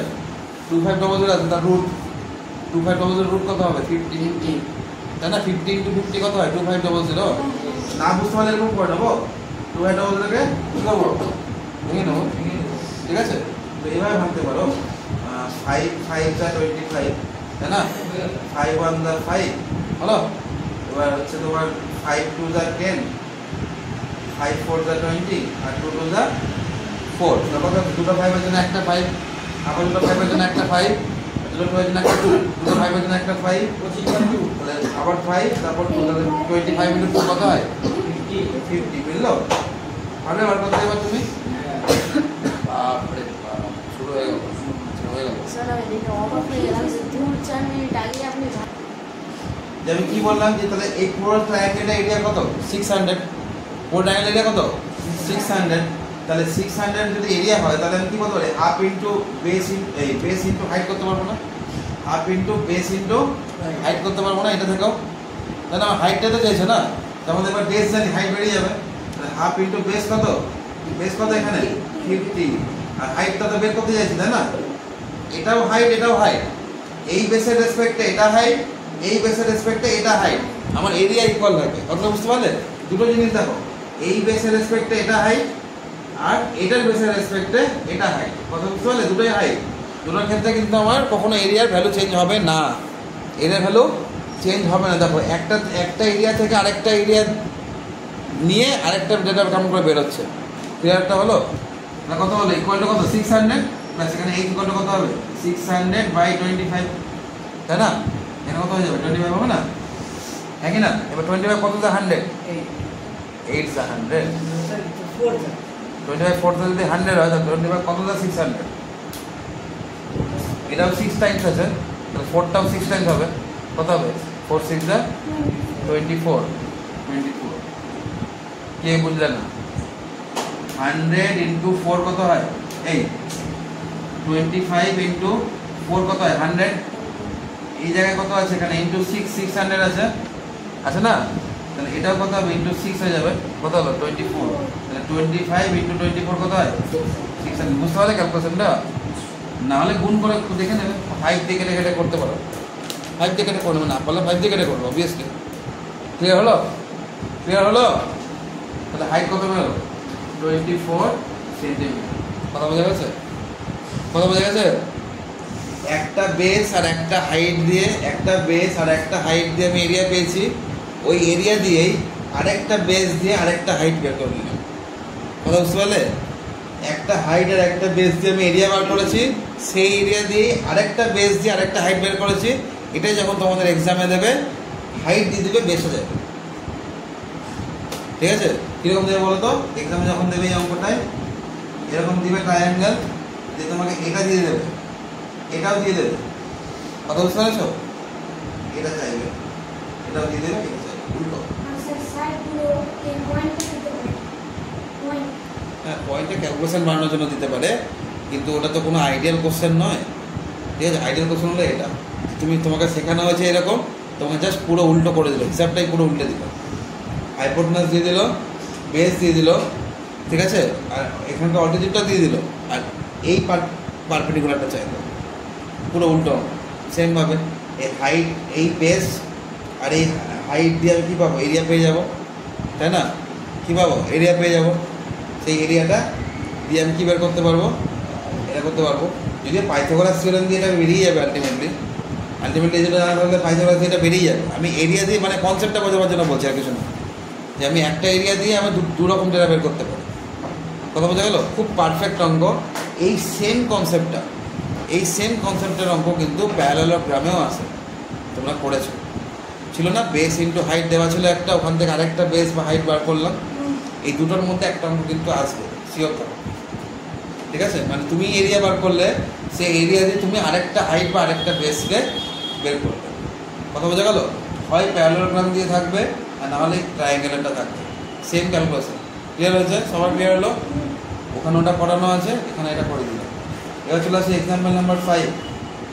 2500 আসবে তার রুট 2500 রুট কত হবে 15 তাই না 50 ইনটু 50 কত হয় 2500 না বুঝতে পারলে এরকম করে নেবো 2500 থেকে কি করবো ভেঙে নেবো ঠিক আছে তো এইভাবে ভাবতে পারো 5 5 25 তাই না? 5 1 দা 5 হলো। এবার হচ্ছে তোমার 5 2 দা 10, 5 4 দা 20 আর 2 2 দা 4। তারপর দুটো 5 এর জন্য একটা 5, আবার দুটো 5 এর জন্য একটা 5, দুটো 5 এর জন্য একটা 2, দুটো 5 এর জন্য একটা 5, 25.2 তাহলে আবার 5, তারপর 25 ইনটু 2 কত হয়? 50 বুঝলো? ভালো বার করতে এবার তুমি। বাপরে বাপ, শুরু হয়ে গেল, হয়ে গেল। স্যার আমি দেখে অবাক হয়ে গেলাম যে 2-4 মিনিট আগে আপনি যে আমি কি বললাম যে তাহলে এই পুরো ট্রায়াঙ্গেলের এরিয়া কত? 600। পুরো ট্রায়াঙ্গেলের এরিয়া কত? 600। তাহলে 600 যদি এরিয়া হয় তাহলে আমি কি বলতে পারি? Half into base into height করতে পারবো না? Half into base into height করতে পারবো না এটা থেকেও? তাহলে আমার হাইটটা তো চাইছে না, তার মধ্যে এবার বেস জানি, হাইট বেরিয়ে যাবে। তাহলে হাফ ইনটু বেস কত? বেস কত এখানে? 50। আর হাইটটা তো বের করতে চাইছি তাই না? এটাও হাইট, এটাও হাইট। এই বেসের রেসপেক্টে এটা হাইট, এই বেসের রেসপেক্টে এটা হাইট। আমার এরিয়া ইকুয়াল থাকে। কথাটা বুঝতে পারলে? দুটো জিনিস দেখো, এই বেসের রেসপেক্টে এটা হাইট আর এটার বেসের রেসপেক্টে এটা হাইট। কথা বুঝতে পারলে? দুটোই হাইট। দুটোর ক্ষেত্রে কিন্তু আমার কখনো এরিয়ার ভ্যালু চেঞ্জ হবে না। এরিয়ার ভ্যালু চেঞ্জ হবে না। দেখো একটা এরিয়া থেকে আরেকটা এরিয়া নিয়ে আরেকটা ডেটা কাউন্ট করে বেরোচ্ছে। ক্লিয়ারটা হলো না? কত হলো? ইকুয়াল টু কত? 600 প্লাস এখানে এই ইকুয়াল টু কত হবে? 600/25, তাই না? এখানে কত হয়ে যাবে? 25 হবে না? হ্যাঁ কি না? এবার 25 কত? 100। 8 is 100। Sir, it's 4 sir. 25 4 যদি 100 হয় তাহলে 25 কত? 600। এটাও 6 টাইমস আছে, তাহলে 4টাও 6 টাইমস হবে। কত হবে? 4 6 দা 24। 24 কে বুঝলে না? 100 ইনটু 4 কত হয়? এই 25 ইনটু 4 কত হয়? 100। এই জায়গায় কত আছে? এখানে ইনটু 6 600 আছে, আছে না? তাহলে এটাও কত হবে? ইনটু 6 হয়ে যাবে। কত হলো? 24। তাহলে 25 ইনটু 24 কত হয়? 600। বুঝতে পারলে ক্যালকুলেশনটা? না হলে গুণ করে দেখে নেবে। 5 দিয়ে কেটে কেটে করতে পারো। 5 দিয়ে কেটে করবে, না পারলে 5 দিয়ে কেটে করবে অবভিয়াসলি। ক্লিয়ার হলো? ক্লিয়ার হলো? তাহলে হাইট কত বেরোলো? 24 সেন্টিমিটার। কথা বোঝা গেছে? কথা বোঝা গেছে? একটা বেস আর একটা হাইট দিয়ে, একটা বেস আর একটা হাইট দিয়ে আমি এরিয়া পেয়েছি। ওই এরিয়া দিয়েই আরেকটা বেস দিয়ে আরেকটা হাইট বের করে নিলাম। কথা বুঝতে পারলে? একটা হাইট আর একটা বেস দিয়ে আমি এরিয়া বার করেছি, সেই এরিয়া দিয়ে আরেকটা বেস দিয়ে আরেকটা হাইট বের করেছি। এটাই যখন তোমাদের এক্সামে দেবে, হাইট দিয়ে দিবে, বেসে যাবে। ঠিক আছে? কীরকম দেবে বলো তো? এক্সামে যখন দেবে এই অঙ্কটায় এরকম দিবে ট্রায়াঙ্গেল, যে তোমাকে এটা দিয়ে দেবে, এটাও দিয়ে দেবে। কথা বুঝতে পারছো? এটা চাইবে, এটাও দিয়ে দেবে, এটা চাইবে, উল্টো। স্যার সাইডগুলো এই পয়েন্টটা দিতে পারে। পয়েন্ট হ্যাঁ, পয়েন্টে ক্যালকুলেশন বানানোর জন্য দিতে পারে, কিন্তু ওটা তো কোনো আইডিয়াল কোশ্চেন নয়। ঠিক আছে? আইডিয়াল কোশ্চেন হলে এটা তোমাকে শেখানো হয়েছে এরকম, তোমাকে জাস্ট পুরো উল্টো করে দিল, হিসাবটাই পুরো উল্টে দিল। হাইপোটেনাস দিয়ে দিল, বেস দিয়ে দিল, ঠিক আছে, আর এখানকার অল্টিটিউডটা দিয়ে দিল, আর এই পারপেন্ডিকুলারটা চাইল, পুরো উল্টো। সেমভাবে এই হাইট, এই বেস আর এই হাইট দিয়ে আমি কী পাবো? এরিয়া পেয়ে যাবো, তাই না? কী পাবো? এরিয়া পেয়ে যাবো। সেই এরিয়াটা দিয়ে আমি কী বের করতে পারবো? এটা করতে পারবো। যদিও পাইথাগোরাস থিওরেম দিয়ে এটা বেরিয়ে যাবে আলটিমেটলি যেটা জানা থাকলে পাইথাগোরাস দিয়ে এটা বেরিয়ে যাবে। আমি এরিয়া দিয়ে মানে কনসেপ্টটা বোঝাবার জন্য বলছি আর কিছু না, যে আমি একটা এরিয়া দিয়ে আমি দু রকম ডেটা বের করতে পারি। কথা বোঝা গেল? খুব পারফেক্ট অঙ্ক। এই সেম কনসেপ্টের অঙ্ক কিন্তু প্যারালেলোগ্রামেও আছে, তোমরা করেছো, ছিল না? বেস ইনটু হাইট দেওয়া ছিল একটা, ওখান থেকে আরেকটা বেস বা হাইট বার করলাম। এই দুটোর মধ্যে একটা অঙ্ক কিন্তু আসবে, শিওর থাকো। ঠিক আছে? মানে তুমি এরিয়া বার করলে সেই এরিয়া দিয়ে তুমি আরেকটা হাইট বা আরেকটা বেসকে বের করবে। কথা বোঝা গেল? হয় প্যারালেলোগ্রাম দিয়ে থাকবে আর নাহলে ট্রায়াঙ্গেলটা থাকবে। Same calculation. ক্লিয়ার হয়েছে? সবার ক্লিয়ার হলো? ওখানে ওটা করানো আছে, এখানে এটা করে দিলাম। এবার চলে আসছে এক্সাম্পল নাম্বার 5।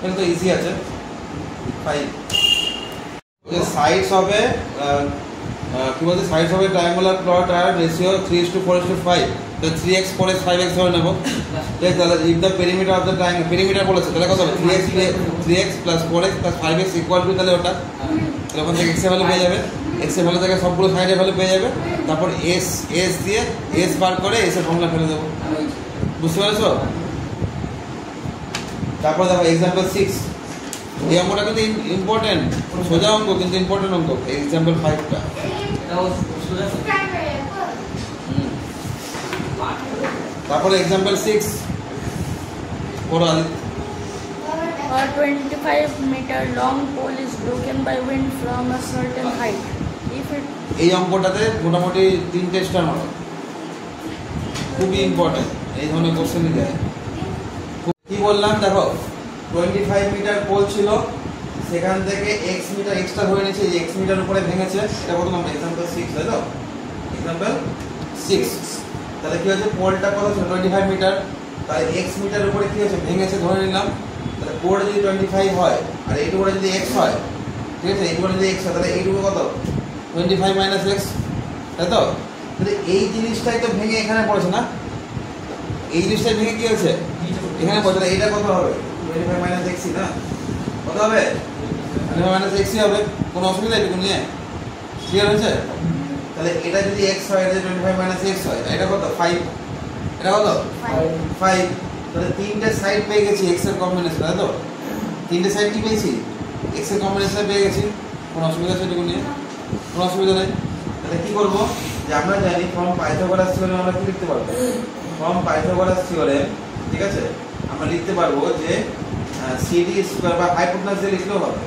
এটা তো ইজি আছে। 5 সাইডস হবে কি বলছে? সাইডস হবে ট্রায়াঙ্গুলার প্লট আর রেশিও 3:4:5। তো 3x 4x 5x ধরে নেবো। ঠিক আছে? তাহলে if the perimeter of the triangle, perimeter বলেছে, তাহলে কত হবে? 3x plus 4x plus 5x equal to, তাহলে ওটা তাহলে ওখান থেকে x এর ভ্যালু পেয়ে যাবে। x এর ভ্যালু থেকে সবগুলো সাইডের ভ্যালু পেয়ে যাবে। তারপর s দিয়ে s বার করে s এর ফর্মুলা ফেলে দেবো। বুঝতে পেরেছো? তারপর দেখো এক্সাম্পল 6। এই অঙ্কটা কিন্তু ইম্পর্টেন্ট, সোজা অঙ্ক কিন্তু ইম্পর্টেন্ট অঙ্ক। এক্সাম্পল 5টা। তারপরে এক্সাম্পল 6 পড়ো Aditya. A 25-meter long pole is broken by wind from a certain height. If it এই অঙ্কটাতে মোটামুটি 3টে স্টার মারো, খুবই ইম্পর্টেন্ট, এই ধরনের কোশ্চেনই দেয়। কি বললাম দেখো, 25 মিটার পোল ছিল, সেখান থেকে x মিটার এক্সট্রা হয়ে নিয়েছে, এই x মিটার উপরে ভেঙেছে। এটা কত নম্বর? এক্সাম্পল 6, তাই তো? এক্সাম্পল 6। তাহলে কি হচ্ছে, পোলটা কত ছিল? 25 মিটার। তাহলে x মিটার উপরে কি হচ্ছে? ভেঙেছে ধরে নিলাম। তাহলে পোল যদি 25 হয় আর এইটুকু যদি x হয়, ঠিক আছে, এইটুকু যদি x হয়, তাহলে এইটুকু কত? 25 মাইনাস x, তাই তো? তাহলে এই জিনিসটাই তো ভেঙে এখানে পড়েছে না, এই জিনিসটাই ভেঙে কি হয়েছে এখানে পড়েছে। তাহলে এইটা কত হবে? 25 মাইনাস x না, কত হবে? 25 মাইনাস x হবে। কোনো অসুবিধা এটুকু নিয়ে? ক্লিয়ার হয়েছে? তাহলে এটা যদি x হয়, এটা যদি 25 মাইনাস x হয়, এটা কত? 5। এটা কত? 5। তাহলে তিনটে সাইড পেয়ে গেছি x এর কম্বিনেশন, তাই তো? তিনটে সাইড কি পেয়েছি? x এর কম্বিনেশন পেয়ে গেছি। কোনো অসুবিধা আছে এটুকু নিয়ে? কোনো অসুবিধা নেই। তাহলে কি করবো, যে আমরা জানি ফ্রম পাইথাগোরাস থিওরেম আমরা কি লিখতে পারবো? ফ্রম পাইথাগোরাস থিওরেম, ঠিক আছে, আমরা লিখতে পারবো যে CD স্কয়ার বা হাইপোটেনাস দিয়ে লিখলেও হবে।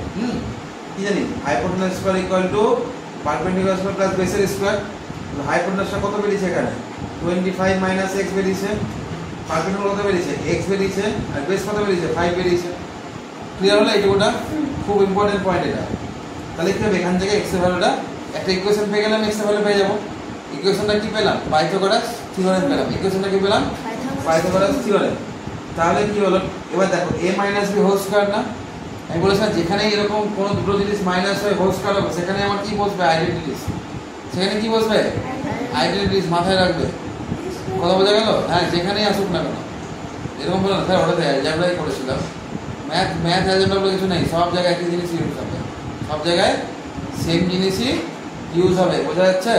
কি জানি? Hypotenuse square equal to perpendicular square plus বেসের স্কয়ার। হাইপোটেনাসটা কত বেরিয়েছে এখানে? 25 মাইনাস x বেরিয়েছে। পারপেন্ডিকুলার কত বেরিয়েছে? x বেরিয়েছে। আর বেস কত বেরিয়েছে? 5 বেরিয়েছে। ক্লিয়ার হলো? এইটুকুটা খুব ইম্পর্টেন্ট পয়েন্ট এটা। তাহলে কি হবে, এখান থেকে x এর ভ্যালুটা একটা ইকুয়েশন পেয়ে গেলাম, x এর ভ্যালু পেয়ে যাবো। ইকুয়েশনটা কি পেলাম? পাইথাগোরাস থিওরেম পেলাম। ইকুয়েশনটা কি পেলাম? Pythagoras theorem. তাহলে কি হলো, এবার দেখো a minus b whole square না, আমি বলেছিলাম যেখানে এরকম কোনো দুটো জিনিস মাইনাস হয় হোল স্কয়ার হবে, সেখানে আমার কি বসবে? আইডেন্টিটিস। সেখানে কি বসবে? আইডেন্টিটিস। মাথায় রাখবে, কথা বোঝা গেল? হ্যাঁ, যেখানেই আসুক না কেন এরকম বলো না স্যার ওটাতে অ্যালজেব্রাই করেছিলাম, ম্যাথ অ্যালজেব্রা বলে কিছু নেই, সব জায়গায় একই জিনিস ইউজ হবে, সব জায়গায় সেম জিনিসই ইউজ হবে। বোঝা যাচ্ছে?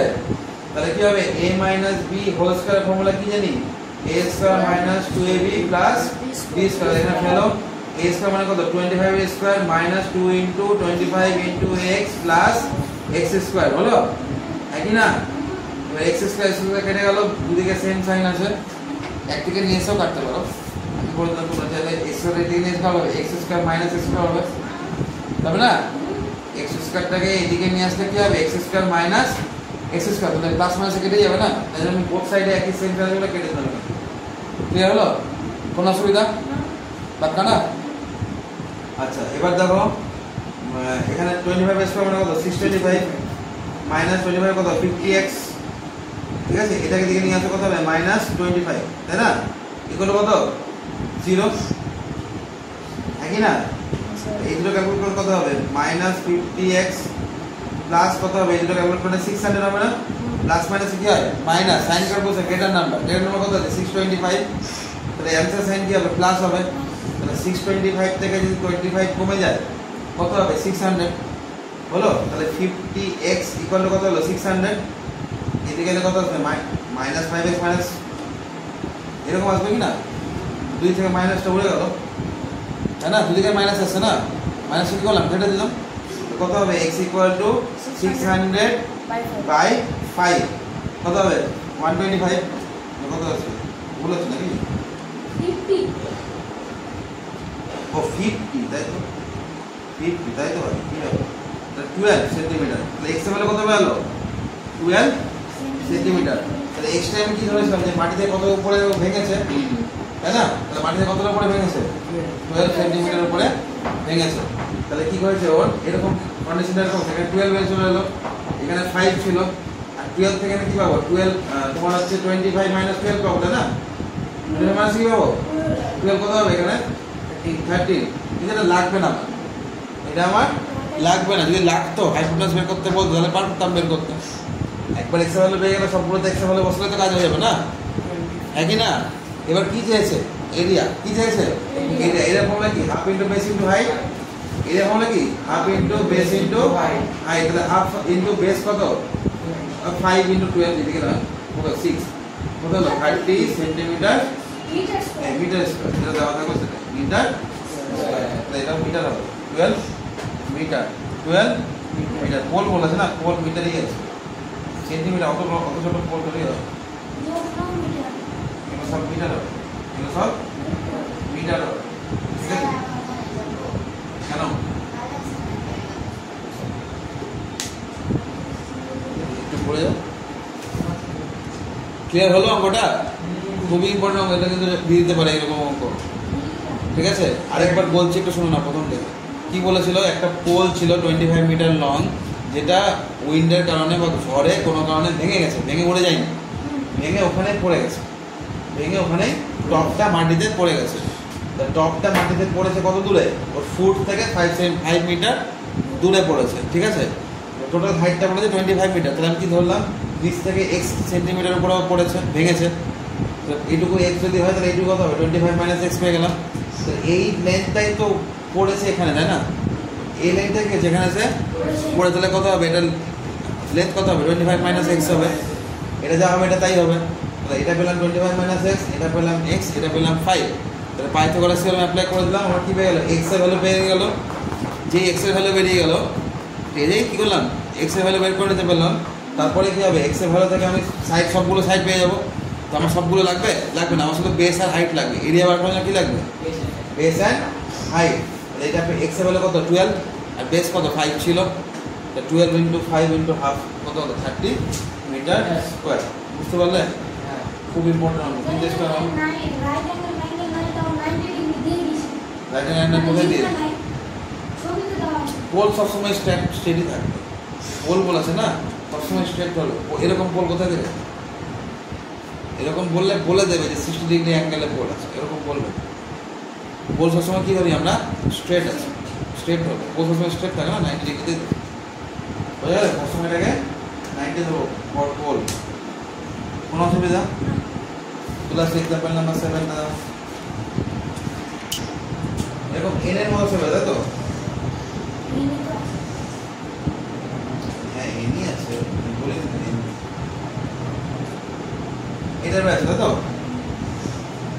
তাহলে কি হবে, a minus b whole square formula কি জানি? a square minus 2ab plus b square. এখানে ফেলো, a স্কয়ার মানে কত? 25 square minus 2 into 25 into x plus x square হলো, একই না? এবার x স্কয়ার স্কয়ার কেটে গেল, দুদিকে সেম সাইন আছে, একদিকে নিয়ে এসেও কাটতে পারো। আমি বলে দিলাম তোমরা চাইলে x স্কয়ার এদিকে নিয়ে এসে হবে, x square minus x square হবে, তবে না x স্কয়ারটাকে এদিকে নিয়ে আসলে কি হবে? x square minus x square, তাহলে প্লাস মাইনাস কেটে যাবে না, তাই জন্য আমি বোথ সাইডে একই সেম ভ্যালুগুলো কেটে দিলাম। ক্লিয়ার হলো? কোনো অসুবিধা বাক্কা না? আচ্ছা, এবার দেখো এখানে 25 স্কয়ার মানে কত? 625 মাইনাস 25 কত? 50x, ঠিক আছে? এটাকে দিকে নিয়ে আসলে কত হবে? মাইনাস 25, তাই না? ইকুয়াল কত? 0, একই না? এই দুটো ক্যালকুলেট করে কত হবে? মাইনাস 50x প্লাস কত হবে? এই দুটো ক্যালকুলেট করে 600 হবে না? প্লাস মাইনাস কি হয়? মাইনাস। সাইন কার বসে গ্রেটার নাম্বার, গ্রেটার নাম্বার কত আছে? 625। তাহলে অ্যানসার সাইন কি হবে? প্লাস হবে। তাহলে 625 থেকে যদি 25 কমে যায় কত হবে? 600 হলো। তাহলে 50x ইকুয়াল টু কত হলো? 600। এদিকে কত আসবে? মাইনাস 5x মাইনাস এরকম আসবে কি না? 2 থেকে মাইনাসটা উড়ে গেল, তাই না? দুদিকে মাইনাস আসছে না, মাইনাস কি করলাম? কেটে দিলাম। কত হবে? x ইকুয়াল টু 600 বাই 5 কত হবে? 125। কত আসবে? ভুল আছে নাকি? 50 ও 50, তাই তো? 50, তাই তো? কি হবে? 12 সেন্টিমিটার। তাহলে x এর ভ্যালু কত পেলো? 12 সেন্টিমিটার। তাহলে x টা আমি কি ধরেছিলাম, যে মাটিতে কত উপরে ভেঙেছে, তাই না? তাহলে মাটিতে কতটা উপরে ভেঙেছে? 12 সেন্টিমিটার উপরে ভেঙেছে। তাহলে কি হয়েছে ওর? এরকম কন্ডিশনটা এরকম, এখানে 12 হয়ে চলে এলো, এখানে 5 ছিল, আর 12 থেকে কি পাবো? 12 তোমার হচ্ছে 25 মাইনাস 12 পাবো, তাই না? 25 মাইনাস কি পাবো? 12 কত হবে এখানে? 13। এটা লাগবে না আমার, এটা আমার লাগবে না। যদি লাগতো হাইপোটেনাস বের করতে বলতো তাহলে পারতাম বের করতে। একবার এক্স ভ্যালু পেয়ে গেলে সবগুলোতে এক্স ভ্যালু বসলে তো কাজ হয়ে যাবে না, একই না? এবার কি চেয়েছে? এরিয়া। কি চেয়েছে? এরিয়া। এরিয়া ফর্মুলা কি? Half into base into height. Area formula কি? Half into base into height. তাহলে হাফ ইনটু বেস কত? 5 ইনটু 12 এদিকে না কত? 6 কত হলো? 30 সেন্টিমিটার মিটার স্কয়ার। এটা দেওয়া থাকবে সেটা মিটার স্কয়ার, তাহলে এটা মিটার হবে। 12 মিটার। 12 মিটার পোল বলেছে না, পোল মিটারই আছে, সেন্টিমিটার অত অত ছোট পোল ধরে হবে, এগুলো সব মিটার হবে, এগুলো সব মিটার হবে, ঠিক আছে? কেন একটু পড়ে যাও, ক্লিয়ার হলো অঙ্কটা? খুবই ইম্পর্টেন্ট অঙ্ক, এটা কিন্তু দিয়ে দিতে পারে এরকম অঙ্ক, ঠিক আছে? আরেকবার বলছি, একটু শোনো না প্রথম থেকে কি বলেছিল। একটা পোল ছিল 25 মিটার লং, যেটা উইন্ডের কারণে বা ঝড়ে কোনো কারণে ভেঙে গেছে, ভেঙে উড়ে যায়নি, ভেঙে ওখানে পড়ে গেছে, ভেঙে ওখানে টপটা মাটিতে পড়ে গেছে। টপটা মাটিতে পড়েছে কত দূরে? ওর ফুট থেকে 5 মিটার দূরে পড়েছে, ঠিক আছে? টোটাল হাইটটা পড়েছে 25 মিটার, তাহলে আমি কি ধরলাম, নিচ থেকে এক্স সেন্টিমিটার উপরে পড়েছে, ভেঙেছে। তো এইটুকু এক্স যদি হয় তাহলে এইটুকু কত হবে? 25 মাইনাস এক্স পেয়ে গেলাম। তো এই লেন্থটাই তো পড়েছে এখানে, তাই না? এই লেন্থটা কি যেখানে সে পড়ে, তাহলে কত হবে? এটা লেন্থ কত হবে? 25 মাইনাস এক্স হবে। এটা যা হবে এটা তাই হবে। তাহলে এটা পেলাম 25 মাইনাস এক্স, এটা পেলাম এক্স, এটা পেলাম 5। তাহলে পাইথাগোরাস থিওরেম অ্যাপ্লাই করে দিলাম, আমার কি পেয়ে গেল? এক্স এর ভ্যালু পেয়ে গেল। যেই এক্স এর ভ্যালু বেরিয়ে গেল, এই কি করলাম, এক্স এর ভ্যালু বের করে নিতে পারলাম। তারপরে কি হবে? এক্স এর ভ্যালু থেকে আমি সাইড, সবগুলো সাইড পেয়ে যাবো। তো আমার সবগুলো লাগবে? লাগবে না, আমার শুধু বেস আর হাইট লাগবে। এরিয়া বার করলে কি লাগবে? Base and height. এটা এক্স এর ভ্যালু কত? 12, আর বেস কত? 5 ছিল। 12 ইন্টু 5 ইন্টু হাফ কত হলো? 30 মিটার স্কোয়ার। বুঝতে পারলে? খুব ইম্পর্টেন্ট হবে, জিজ্ঞেস করা হবে। রাইট হ্যান্ডের মধ্যে দিয়ে পোল সবসময় স্টেডি থাকবে। পোল বলেছে না, সবসময় স্ট্রেট হবে। এরকম পোল কোথায় দেবে? এরকম বললে বলে দেবে যে 60 ডিগ্রি অ্যাঙ্গেলে পোল আছে, এরকম বলবে। পোল সবসময় কী করি আমরা? স্ট্রেট আছে, স্ট্রেট হবে। পোল সবসময় স্ট্রেট থাকে না, 90 ডিগ্রিতে বোঝা গেলে? সবসময় এটাকে 90 দেবো পোল। কোনো অসুবিধা? প্লাস এক্সাম্পল নাম্বার 7 দাও। এরকম এনের মতো হবে, তাই তো? হ্যাঁ এনই আছে, বলি এটার আছে, তাই তো?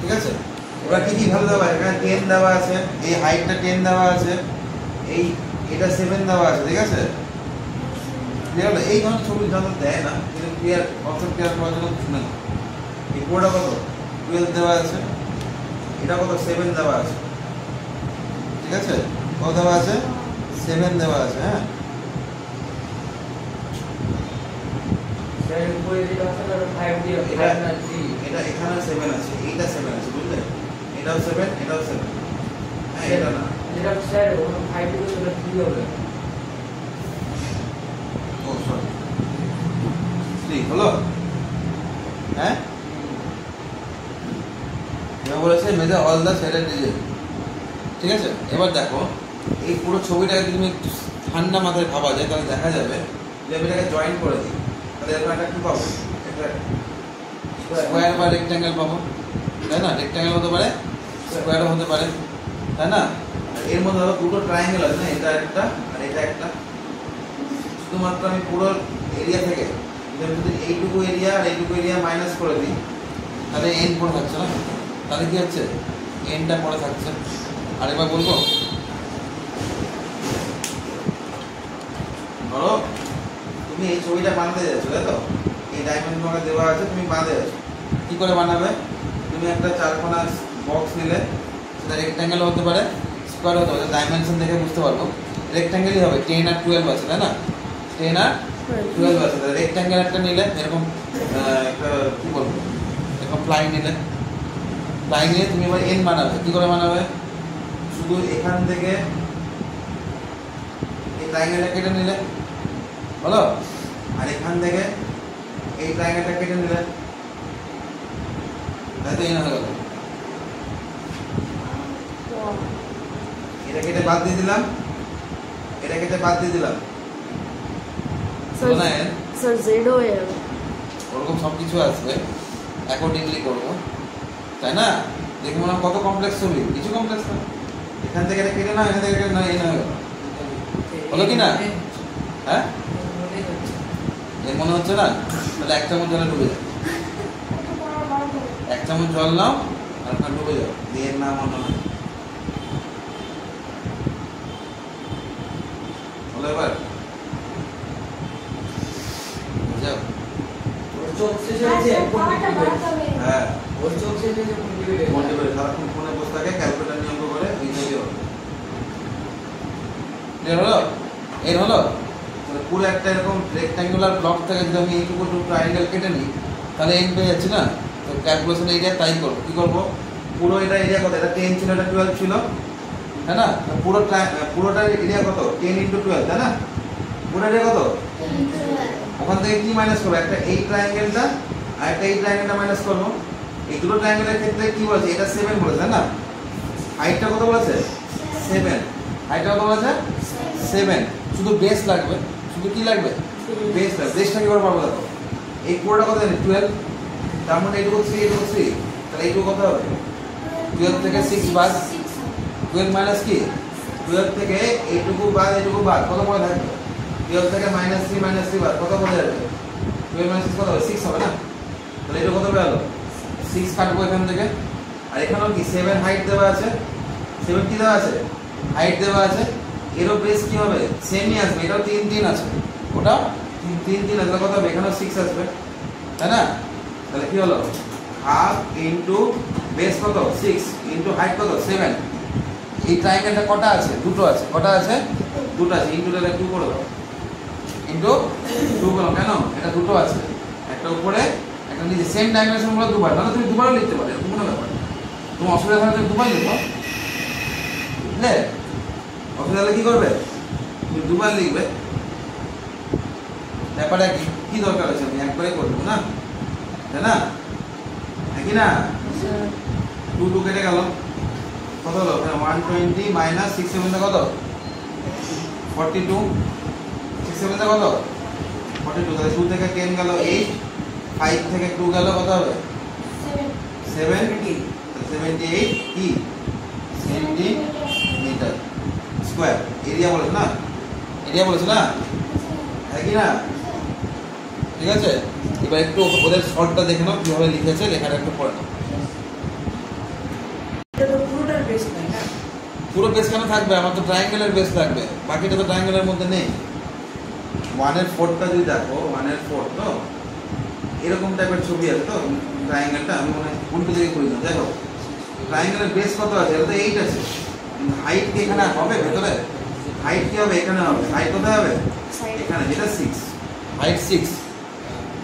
ঠিক আছে। এবার কি কি ভালো দেওয়া আছে? এখানে 10 দেওয়া আছে, এই হাইটটা 10 দেওয়া আছে, এই এটা 7 দেওয়া আছে, ঠিক আছে? ক্লিয়ার হলো? এই ধরনের ছবি যত দেয় না, কিন্তু ক্লিয়ার কনসেপ্ট ক্লিয়ার করার জন্য শুনে না। এই পুরোটা কত? 12 দেওয়া আছে, এটা কত? 7 দেওয়া আছে, ঠিক আছে? কত দেওয়া আছে? 7 দেওয়া আছে। হ্যাঁ এটা এখানে 7 আছে, এইটা 7 আছে, বুঝলে? এটাও 7, এটাও 7। হ্যাঁ এটা না, যেটা স্যার ওখানে 5 দিলে সেটা কি হবে? ও সরি 3 হলো। হ্যাঁ এবার বলেছে measure all the sided design, ঠিক আছে? এবার দেখো এই পুরো ছবিটাকে যদি তুমি একটু ঠান্ডা মাথায় ভাবা যায়, তাহলে দেখা যাবে যে আমি এটাকে জয়েন করে দিই, তাহলে এরকম একটা কি পাবো? একটা স্কোয়ার বা রেক্ট্যাঙ্গেল পাবো, তাই না? রেক্ট্যাঙ্গেল হতে পারে, স্কোয়ারও হতে পারে, তাই না? আর এর মধ্যে ধরো দুটো ট্রায়াঙ্গেল আছে না, এটা একটা আর এটা একটা। শুধুমাত্র আমি পুরো এরিয়া থেকে যদি এইটুকু এরিয়া আর এইটুকু এরিয়া মাইনাস করে দিই, তাহলে এন পড়ে থাকছে না? তাহলে কি হচ্ছে? এনটা পড়ে থাকছে। আরেকবার বলবো, ধরো তুমি এই ছবিটা বানাতে যাচ্ছ, তাই তো? এই ডায়মন্ড তোমাকে দেওয়া আছে, তুমি বাঁধে যাচ্ছ। কী করে বানাবে? তুমি একটা 4 কোণা বক্স নিলে, সেটা রেক্ট্যাঙ্গেল হতে পারে, স্কোয়ার হতে পারে। ডাইমেনশন দেখে বুঝতে পারবো রেক্ট্যাঙ্গেলই হবে। 10 আর 12 আছে, তাই না? 10 আর 12 আছে। তাহলে রেক্ট্যাঙ্গেল একটা নিলে, এরকম একটা কী বলবো, এরকম প্লাই নিলে, প্লাই নিয়ে তুমি এবার এন বানাবে। কী করে বানাবে? শুধু এখান থেকে এই ট্রায়াঙ্গেলটা কেটে নিলে বলো, আর এখান থেকে এই ট্রায়াঙ্গেলটা কেটে নিলে, তাই তো? এন হয়ে গেল। এটা কেটে বাদ দিয়ে দিলাম, এটা কেটে বাদ দিয়ে দিলাম, স্যার জেডও ওরকম সব কিছু আসবে, অ্যাকর্ডিংলি করবো, তাই না? দেখে মনে হয় কত কমপ্লেক্স ছবি, কিছু কমপ্লেক্স না। এখান থেকে এটা কেটে না, এখান থেকে কেটে না, এই না হয়ে গেল। হলো কি না? হ্যাঁ এর মনে হচ্ছে না? তাহলে 1 চামচ জলে ডুবে যাও, 1 চামচ জল নাও আর ওখানে ডুবে যাও, দিয়ে এর নাম মনে হয়। যাও ওর চোখ শেষ হয়েছে হ্যাঁ ওর চোখ শেষ হয়েছে মনে করে সারাক্ষণ ফোনে বসে থাকে ক্যালকুলেটর নিয়ে অঙ্ক করে ওই তৈরি হবে ক্লিয়ার হলো এর হলো তাহলে পুরো একটা এরকম রেক্ট্যাঙ্গুলার ব্লক থেকে যদি আমি এইটুকু ট্রায়াঙ্গেল কেটে নিই তাহলে এন্ড পেয়ে যাচ্ছি না তো ক্যালকুলেশন এরিয়া তাই করবো কি করবো পুরো এটা এরিয়া কত এটা 10 ছিল এটা 12 ছিল তাই না পুরোটার এরিয়া কত 10 × 12 তাই না পুরো এরিয়া কত ওখান থেকে কি মাইনাস করবো একটা এই ট্রায়াঙ্গেলটা আর একটা এই ট্রায়াঙ্গেলটা মাইনাস করবো এই দুটো ট্রায়াঙ্গেলের ক্ষেত্রে কি বলেছে এটা 7 বলেছে তাই না হাইটটা কত বলেছে 7 হাইটটা কত বলেছে 7 শুধু বেস লাগবে শুধু কি লাগবে বেস লাগবে বেসটা কি করে পাবো দেখো এই পুরোটা কত জানি 12 তার মানে এইটুকু 3 এইটুকু 3 তাহলে এইটুকু কত হবে 12 থেকে 6 বাদ 12 মাইনাস কি 12 থেকে এইটুকু বাদ কত পড়ে থাকবে 12 থেকে -3 বাদ কত পড়ে যাবে 12 - 6 কত হবে 6 হবে না তাহলে এটা কত বের হলো 6 কাটবো এখান থেকে আর এখানেও কি 7 হাইট দেওয়া আছে 7 কি দেওয়া আছে হাইট দেওয়া আছে এরও বেস কি হবে সেমই আসবে এটাও 3 3 আছে ওটা 3 3 আছে কত হবে এখানেও 6 আসবে তাই না তাহলে কি হলো হাফ ইনটু বেস কত 6 ইনটু হাইট কত 7 এই ট্রায়াঙ্গেলটা কটা আছে দুটো আছে কটা আছে দুটো আছে ইনটু তাহলে 2 করে দাও ইনটু 2 করো কেন এটা দুটো আছে একটা উপরে একটা নিচে সেম ডাইমেনশন গুলো দুবার তাহলে তুমি দুবারও লিখতে পারো এরকম কোনো ব্যাপার তোমার অসুবিধা হলে তুমি দুবার লিখো বুঝলে অসুবিধা হলে কি করবে তুমি দুবার লিখবে ব্যাপারটা কি দরকার আছে আমি একবারে করবো না তাই না নাকি না 2 2 কেটে গেল কত হলো 120 - 6 7 কত 42 6 7 কত 42 তাহলে 2 থেকে 10 গেল 8 5 থেকে 2 গেল কত হবে 70 78 কি সেন্টিমিটার স্কয়ার এরিয়া বলেছে না হ্যাঁ কি না ঠিক আছে এবার একটু ওদের শর্টটা দেখে নাও কিভাবে লিখেছে লেখাটা একটু পড়ে নাও পুরোটার বেস নাই না পুরো বেস কেন থাকবে আমার তো ট্রায়াঙ্গেলের বেস লাগবে বাকিটা তো ট্রায়াঙ্গেলের মধ্যে নেই 1 এর 4টা যদি দেখো 1 এর 4 তো এরকম টাইপের ছবি আছে তো ট্রায়াঙ্গেলটা আমি মনে হয় উল্টো দিকে করি না দেখো ট্রায়াঙ্গেলের বেস কত আছে এটা তো 8 আছে কিন্তু হাইট কি এখানে হবে ভেতরে হাইট কি হবে এখানে হবে হাইট কোথায় হবে এখানে যেটা 6 হাইট 6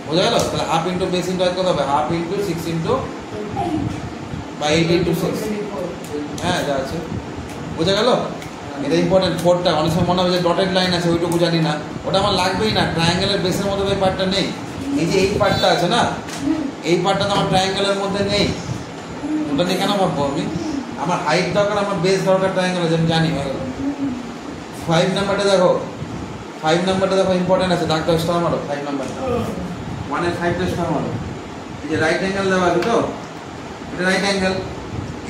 বোঝা গেল তাহলে half into base into height কত হবে হাফ ইনটু 6 ইনটু বা 8 ইনটু 6 হ্যাঁ যা আছে বোঝা গেল এটা ইম্পর্টেন্ট 4টা অনেক সময় মনে হবে যে ডটেড লাইন আছে ওইটুকু জানি না ওটা আমার লাগবেই না ট্রায়াঙ্গেলের বেসের মধ্যে এই পার্টটা নেই এই যে এই পার্টটা আছে না এই পার্টটা তো আমার ট্রায়াঙ্গেলের মধ্যে নেই ওটা নিয়ে কেন ভাববো আমি আমার হাইট দরকার আমার বেস দরকার ট্রায়াঙ্গেল আছে আমি জানি হয়ে গেল 5 নাম্বারটা দেখো 5 নাম্বারটা দেখো ইম্পর্টেন্ট আছে ডাক্তার স্টার মারো 5 নাম্বারটা 1 এর 5টা স্টার মারো এই যে রাইট অ্যাঙ্গেল দেওয়া আছে তো এটা রাইট অ্যাঙ্গেল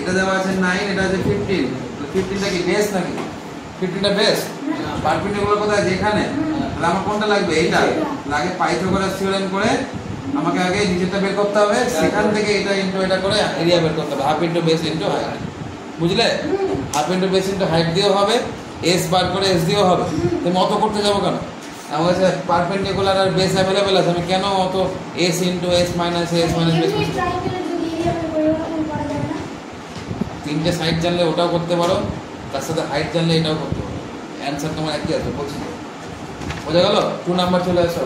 এটা দেওয়া আছে 9 এটা আছে 15 15টা কি বেস নাকি 15টা বেস পারপেন্ডিকুলার কোথায় আছে এখানে তাহলে আমার কোনটা লাগবে এইটা লাগে পাইথাগোরাস থিওরেম করে আমাকে আগে নিচেরটা বের করতে হবে সেখান থেকে এটা ইনটু এটা করে এরিয়া বের করতে হবে half into base into height বুঝলে half into base into height দিয়েও হবে এস বার করে এস দিয়েও হবে তুমি অত করতে যাবো কেন আমার কাছে পারপেন্ডিকুলার আর বেস অ্যাভেলেবেল আছে আমি কেন অত S into S minus S minus base তিনটে সাইড জানলে ওটাও করতে পারো তার সাথে হাইট জানলে এটাও করতে পারো অ্যান্সার তোমার একই আছে বলছি বোঝা গেল 2 নাম্বার চলে আসো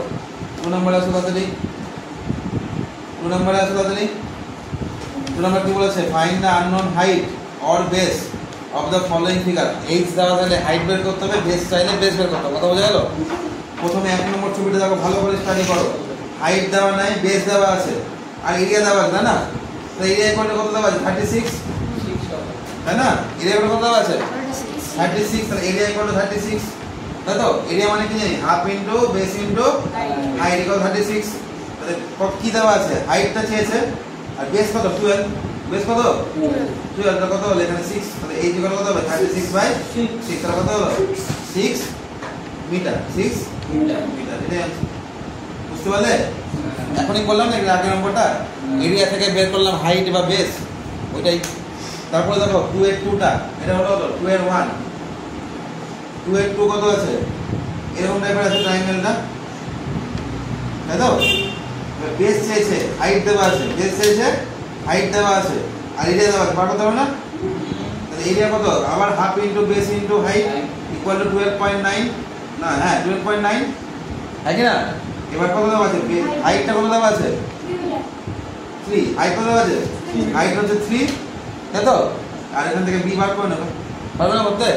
2 নাম্বারে আসো তাড়াতাড়ি 2 নাম্বারে আসো তাড়াতাড়ি 2 নাম্বার কি বলেছে find the unknown height or base of the following figure H দেওয়া তাহলে হাইট বের করতে হবে বেস চাইলে বেস বের করতে হবে কথা বোঝা গেল প্রথমে 1 নম্বর ছবিটা দেখো ভালো করে স্টাডি করো হাইট দেওয়া নাই বেস দেওয়া আছে আর এরিয়া দেওয়া আছে না তো এরিয়া কোনটা কত দেওয়া আছে 36 তাই না এরিয়া কত দেওয়া আছে 36 তাহলে এরিয়া ইকুয়াল টু 36 তাই তো এরিয়া মানে কি জানি half into base into height equal 36 তাহলে কি দেওয়া আছে হাইটটা চেয়েছে আর বেস কত 12 বেস কত 12 কত হলো এখানে 6 তাহলে এই ইকুয়াল কত হবে 36 বাই 6 তাহলে কত হলো 6 মিটার 6 মিটার এটা বুঝতে পারলে এখনই বললাম না এর আগের নম্বরটা এরিয়া থেকে বের করলাম হাইট বা বেস ওইটাই তারপরে দেখো 2 এর 2টা এটা হলো 2 এর 1 2 এর 2 কত আছে এরকম টাইপের আছে ট্রায়াঙ্গেলটা তাই তো? বেস চেয়েছে, হাইট দেওয়া আছে, বেস চেয়েছে, হাইট দেওয়া আছে, আর এরিয়া দেওয়া আছে, বার করতে হবে না? তাহলে এরিয়া কত? আবার half into base into height equal to 12.9, না হ্যাঁ 12.9, হ্যাঁ কি না? এবার কত দেওয়া আছে? হাইটটা কত দেওয়া আছে? 3, হাইট কত দেওয়া আছে? হাইট হচ্ছে 3, তাই তো? আর এখান থেকে বি বার করে নেবে, পারবে না করতে?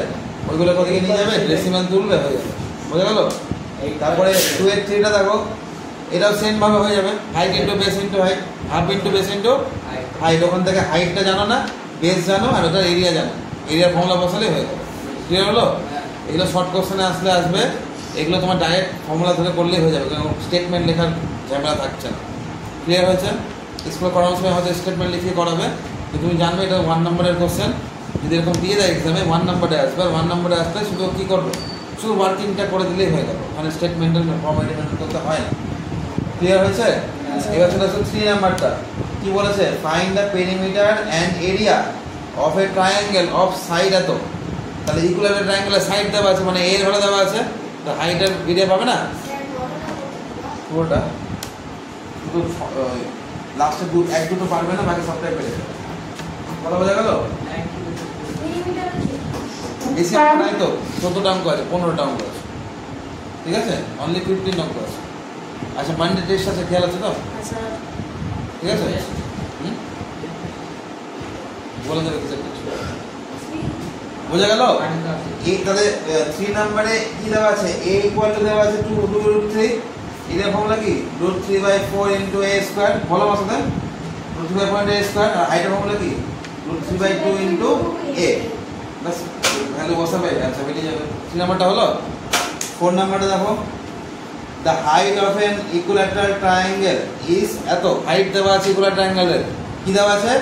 ওইগুলো কোথায় নিয়ে যাবে, ডেসিমাল তুলবে, হয়ে যাবে, বোঝা গেল? তারপরে 2 এর 3টা দেখো, এটাও সেম ভাবে হয়ে যাবে, height into base into height, half into base into height. ওখান থেকে হাইটটা জানো না, বেস জানো, আর ওটার এরিয়া জানো, এরিয়ার ফর্মুলা বসালেই হয়ে যাবে। ক্লিয়ার হলো? এগুলো শর্ট কোশ্চেনে আসবে, এগুলো তোমার ডাইরেক্ট ফর্মুলা ধরে করলেই হয়ে যাবে, কারণ স্টেটমেন্ট লেখার ঝামেলা থাকছে না। ক্লিয়ার হয়েছে? স্কুলে করানোর সময় হয়তো স্টেটমেন্ট লিখিয়ে করাবে, তো তুমি জানবে এটা 1 নম্বরের কোশ্চেন, যদি এরকম দিয়ে দেয় এক্সামে 1 নম্বরে আসবে, আর 1 নম্বরে আসলে শুধু কী করবে, শুধু ওয়ার্কিংটা করে দিলেই হয়ে যাবে, মানে স্টেটমেন্টের ফর্মালিটি মেনটেন করতে হয় না। ক্লিয়ার হয়েছে? এবার চলে আসছে 3 নাম্বারটা, কি বলেছে? Find the perimeter and area of a triangle of side এত। তাহলে ইকুইভ্যালেন্ট ট্রায়াঙ্গেলের সাইড দেওয়া আছে, মানে এর হলে দেওয়া আছে, তো হাইটের এরিয়া পাবে না পুরোটা, শুধু লাস্টে 1-2 পারবে না, বাকি সবটাই পেরে যাবে। কথা বোঝা গেল? বেশি অঙ্ক নাই তো, 14টা অঙ্ক আছে, 15টা অঙ্ক আছে, ঠিক আছে? অনলি 15 অঙ্ক আছে। আচ্ছা, মানডে টেস্ট আছে, খেয়াল আছে তো? ঠিক আছে, বলে দেবে কিছু বোঝা গেল? এই তাহলে 3 নম্বরে কি দেওয়া আছে? a ইকুয়াল টু দেওয়া আছে 2√3, এর ফর্মুলা কি? √3/4 ইনটু a স্কয়ার, বলো আমার সাথে, √3/4 ইনটু a স্কয়ার, আর হাইটের ফর্মুলা কি? √3/2 ইনটু a, বাস ভ্যালু বসাবে, আচ্ছা বেরিয়ে যাবে। 3 নাম্বারটা হলো। 4 নাম্বারটা দেখো, the height of an equilateral triangle is এত, হাইট দেওয়া আছে ইকুইলাটারাল ট্রায়াঙ্গেলের, কি দেওয়া আছে?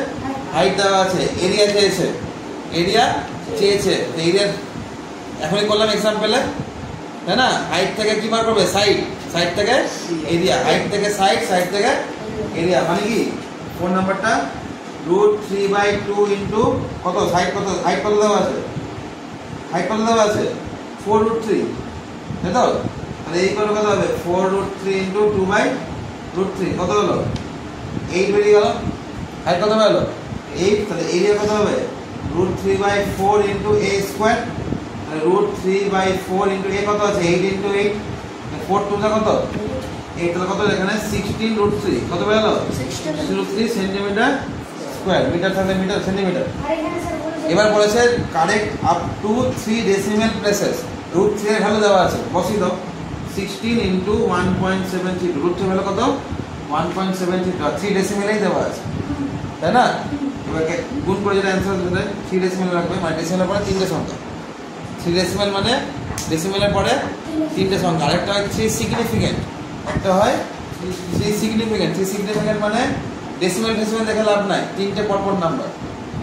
হাইট দেওয়া আছে, এরিয়া চেয়েছে, এরিয়া চেয়েছে, তো এরিয়া এখনই করলাম এক্সাম্পলে, তাই না? হাইট থেকে কি বার করবে? সাইড, সাইড থেকে এরিয়া, হাইট থেকে সাইড, সাইড থেকে এরিয়া, মানে কি 4 নাম্বারটা √3/2 ইনটু কত? সাইড কত? হাইট কত দেওয়া আছে? হাইট কত দেওয়া আছে? 4√3, তাই তো? তাহলে এই করে কত হবে? 4√3 ইনটু 2/√3 কত হলো? 8 বেরিয়ে গেল। হাইট কত হলো? 8, তাহলে এরিয়া কত হবে? √3/4 ইনটু a স্কয়ার, তাহলে √3/4 ইনটু a কত আছে? 8 ইনটু 8, 4 2 কত? 8, তাহলে কত? এখানে 16√3 কত বেরোলো? 16√3 সেন্টিমিটার স্কয়ার, মিটার থাকলে মিটার, সেন্টিমিটার। এবার বলেছে correct up to 3 decimal places, √3 এর ভ্যালু দেওয়া আছে, বসিয়ে দাও। 16 ইনটু 1.73, √3 ভ্যালু কত? 1.73, 3 ডেসিমেলেই দেওয়া আছে, তাই না? এবার গুণ করে যেটা অ্যান্সার আসবে 3 ডেসিমেল রাখবে, মানে ডেসিমেলের পরে 3টে সংখ্যা, 3 ডেসিমেল মানে ডেসিমেলের পরে 3টে সংখ্যা। আরেকটা হয় 3 সিগনিফিকেন্ট, একটা হয় 3 সিগনিফিকেন্ট। 3 সিগনিফিকেন্ট মানে ডেসিমেল ডেসিমেল দেখে লাভ নাই, 3টে পরপর নাম্বার,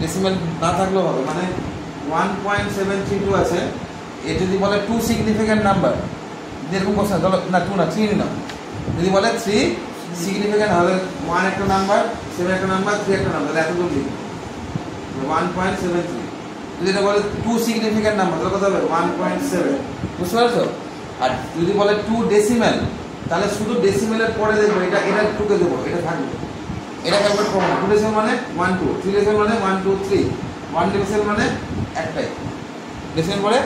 ডেসিমেল না থাকলেও হবে, মানে 1.732 আছে, এ যদি বলে 2 সিগনিফিকেন্ট নাম্বার, যেরকম কোশ্চেন, চলো না 2 না 3 নাও, যদি বলে 3 সিগনিফিকেন্ট হবে, 1 একটা নাম্বার, 7 একটা নাম্বার, 3 একটা নাম্বার, এতগুলো লিখবে 1.73। যদি এটা বলে 2 সিগনিফিকেন্ট নাম্বার, তাহলে কত হবে? 1.7, বুঝতে পারছো? আর যদি বলে 2 ডেসিমেল, তাহলে শুধু ডেসিমেলের পরে দেখবো, এটা 2কে দেবো, এটা থাকবে, এটা ক্যালকুলেট করবো না। 2 ডেসিমেল মানে 1 2, 3 ডেসিমেল মানে 1 2 3, 1 ডেসিমেল মানে একটাই, ডেসিমেল পরে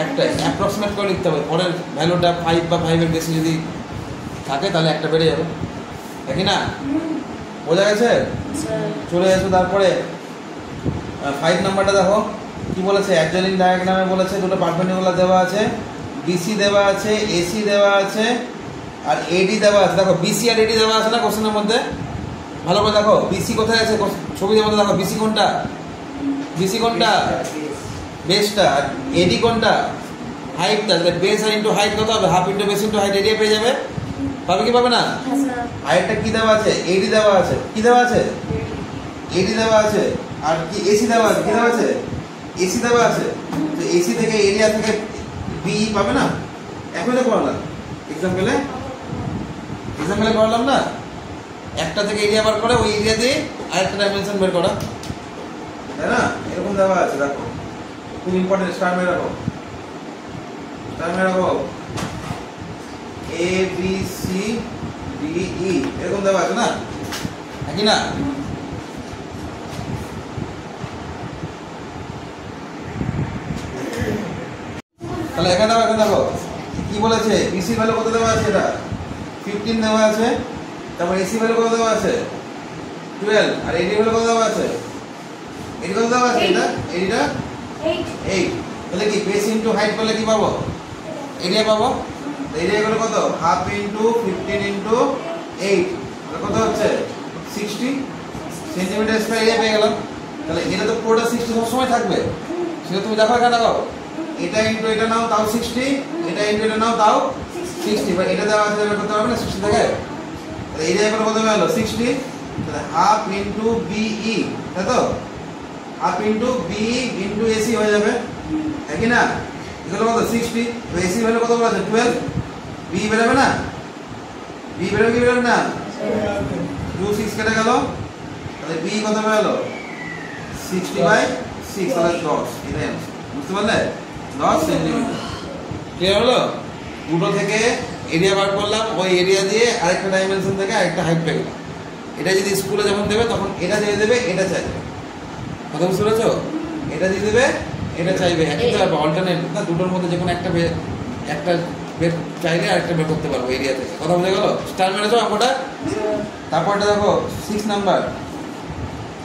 একটাই, অ্যাপ্রক্সিমেট করে লিখতে হবে। পরের ভ্যালুটা 5 বা 5 এর বেশি যদি থাকে তাহলে একটা বেড়ে যাবে, দেখি না? বোঝা গেছে? চলে এসো তারপরে 5 নাম্বারটা দেখো, কি বলেছে? অ্যাডজয়েনিং ডায়াগ্রামে বলেছে দুটো পারপেন্ডিকুলার দেওয়া আছে, বিসি দেওয়া আছে, এসি দেওয়া আছে, আর এডি দেওয়া আছে। দেখো বিসি আর এডি দেওয়া আছে না কোশ্চেনের মধ্যে, ভালো করে দেখো বিসি কোথায় আছে ছবির মধ্যে, দেখো বিসি কোনটা? বিসি কোনটা? বেসটা। আর এডি কোনটা? হাইটটা। তাহলে বেস আর ইন্টু হাইট কত হবে? Half into base into height, area পেয়ে যাবে, পাবে কি পাবে না? হাইটটা কি দেওয়া আছে? এডি দেওয়া আছে, কি দেওয়া আছে? এডি দেওয়া আছে, আর কি এসি দেওয়া আছে, কি দেওয়া আছে? এসি দেওয়া আছে। তো এসি থেকে এরিয়া থেকে বি পাবে না? এখন তো করলাম এক্সাম্পলে করলাম না, একটা থেকে এরিয়া বার করে ওই এরিয়া দিয়ে আরেকটা ডাইমেনশন বের করা, তাই না? এরকম দেওয়া আছে, দেখো খুব ইম্পর্টেন্ট, স্টার মেরে রাখো, স্টার মেরে রাখো। এ বি সি বিই এরকম দেওয়া আছে না, নাকি না? তাহলে এখানে দেখো কি বলেছে, বিসি ভ্যালু কত দেওয়া আছে, এটা 15 দেওয়া আছে, তারপর এসি ভ্যালু কত দেওয়া আছে 12, আর এডি ভ্যালু কত দেওয়া আছে, এডি কত দেওয়া আছে, এটা এডিটা 8। তাহলে কি বেস ইনটু হাইট করলে কি পাবো, এরিয়া পাবো। এরিয়া গুলো কত, হাফ ইনটু 15 ইনটু 8, তাহলে কত হচ্ছে 60 সেন্টিমিটার স্কয়ার এরিয়া পেয়ে গেলাম। তাহলে এটা তো পুরোটা 60 সব সময় থাকবে, সেটা তুমি দেখো এখানে দেখো, এটা ইনটু এটা নাও তাও 60, এটা ইনটু এটা নাও তাও 60, বা এটা দেওয়া আছে বের করতে পারবে না 60 থেকে। তাহলে এরিয়া গুলো কত হলো 60, তাহলে হাফ ইনটু বিই, তাই তো, half into BE into AC হয়ে যাবে, নাকি না? এগুলো কত 60, তো এসি ভ্যালু কত বলা আছে 12, বি বেরোবে না, বি বেরোবে কি বেরোবে না, 2 6 কেটে গেল, তাহলে বি কত বেরোলো 60/6, তাহলে 10, এটাই आंसर, বুঝতে পারলে? 10 সেন্টিমিটার। ক্লিয়ার হলো? দুটো থেকে এরিয়া বার করলাম, ওই এরিয়া দিয়ে আরেকটা ডাইমেনশন থেকে আরেকটা হাইট পেয়ে গেলাম। এটা যদি স্কুলে যখন দেবে তখন এটা দিয়ে দেবে, এটা চাইবে, কথা বুঝতে পেরেছো? এটা দিয়ে দেবে, এটা চাইবে, একই তো অল্টারনেট না, দুটোর মধ্যে যে কোনো একটা একটা বের চাইলে আরেকটা বের করতে পারবো এরিয়া থেকে, কথা বুঝে গেল? স্টার মেরেছো অঙ্কটা? তারপরটা দেখো 6 নাম্বার,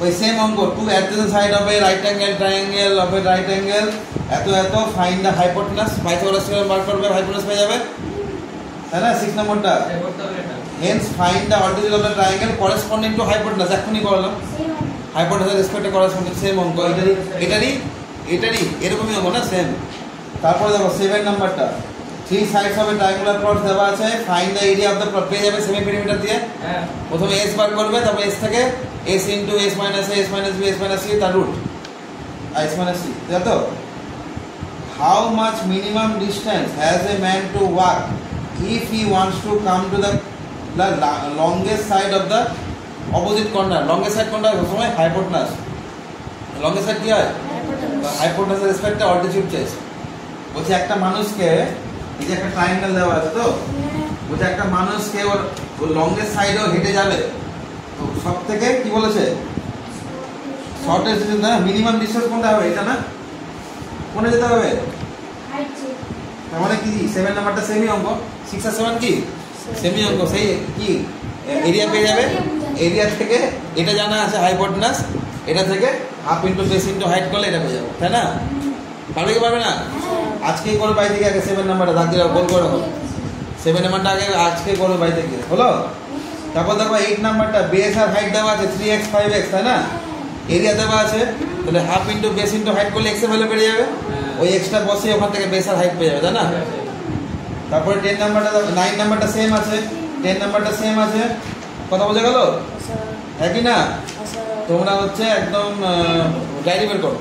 ওই সেম অঙ্ক, two adjacent side of a right angle triangle of a right angle এত এত, find the hypotenuse, Pythagoras theorem বার করবে, হাইপোটেনাস পেয়ে যাবে, তাই না? 6 নাম্বারটা, hence find the altitude of the triangle corresponding to hypotenuse, এখনই করলাম, হাইপোটেনাসের রেসপেক্টে করেসপন্ডিং, সেম অঙ্ক, এটারই এরকমই অঙ্ক না, সেম। তারপরে দেখো 7 নাম্বারটা, three sides of A triangular plot দেওয়া আছে, find the area of the plot, পেয়ে যাবে সেমি পেরিমিটার দিয়ে। প্রথমে এস বার করবে, তারপর এস থেকে S into S minus A, S minus B, S minus C, তার রুট এস মাইনাস সি, তাই তো? How much minimum distance has a man to walk if he wants to come to the longest side of the opposite corner, longest side কোনটা, সময় hypotenuse, longest side কি হয়, হাইপোটেনাসের রেসপেক্টে altitude চাইছে। বলছে একটা মানুষকে, এই যে একটা ট্রায়াঙ্গেল দেওয়া আছে তো, বলছে একটা মানুষকে ওর লংগেস্ট সাইডেও হেঁটে যাবে, তো সব থেকে কি বলেছে, শর্টেস্ট ডিস্টেন্স না, মিনিমাম ডিস্টেন্স কোনটা হবে, এটা না, কোনে যেতে হবে, তার মানে কি 7 নাম্বারটা সেমি অঙ্ক, 6 আর 7 কি সেমি অঙ্ক, সেই কি এরিয়া পেয়ে যাবে, এরিয়া থেকে এটা জানা আছে হাইপোটেনাস, এটা থেকে half into base into height করলে এটা পেয়ে যাবে, তাই না? পারবে কি পারবে না? আজকেই করো বাই থেকে, আগে 7 নাম্বারটা দাগ দিলে গোল করে রাখো, 7 নাম্বারটা আগে আজকে করো বাই থেকে, হলো? তারপর দেখো 8 নাম্বারটা, বেস আর হাইট দেওয়া আছে 3x 5x, তাই না? এরিয়া দেওয়া আছে, তাহলে half into base into height করলে x এর ভ্যালু বেরিয়ে যাবে, ওই এক্সট্রা বসে ওখান থেকে বেস আর হাইট পেয়ে যাবে, তাই না? তারপরে 10 নাম্বারটা, 9 নাম্বারটা সেম আছে, 10 নাম্বারটা সেম আছে, কথা বোঝা গেল? হ্যাঁ কি না? তোমরা হচ্ছে একদম ডায়েরি বের করো,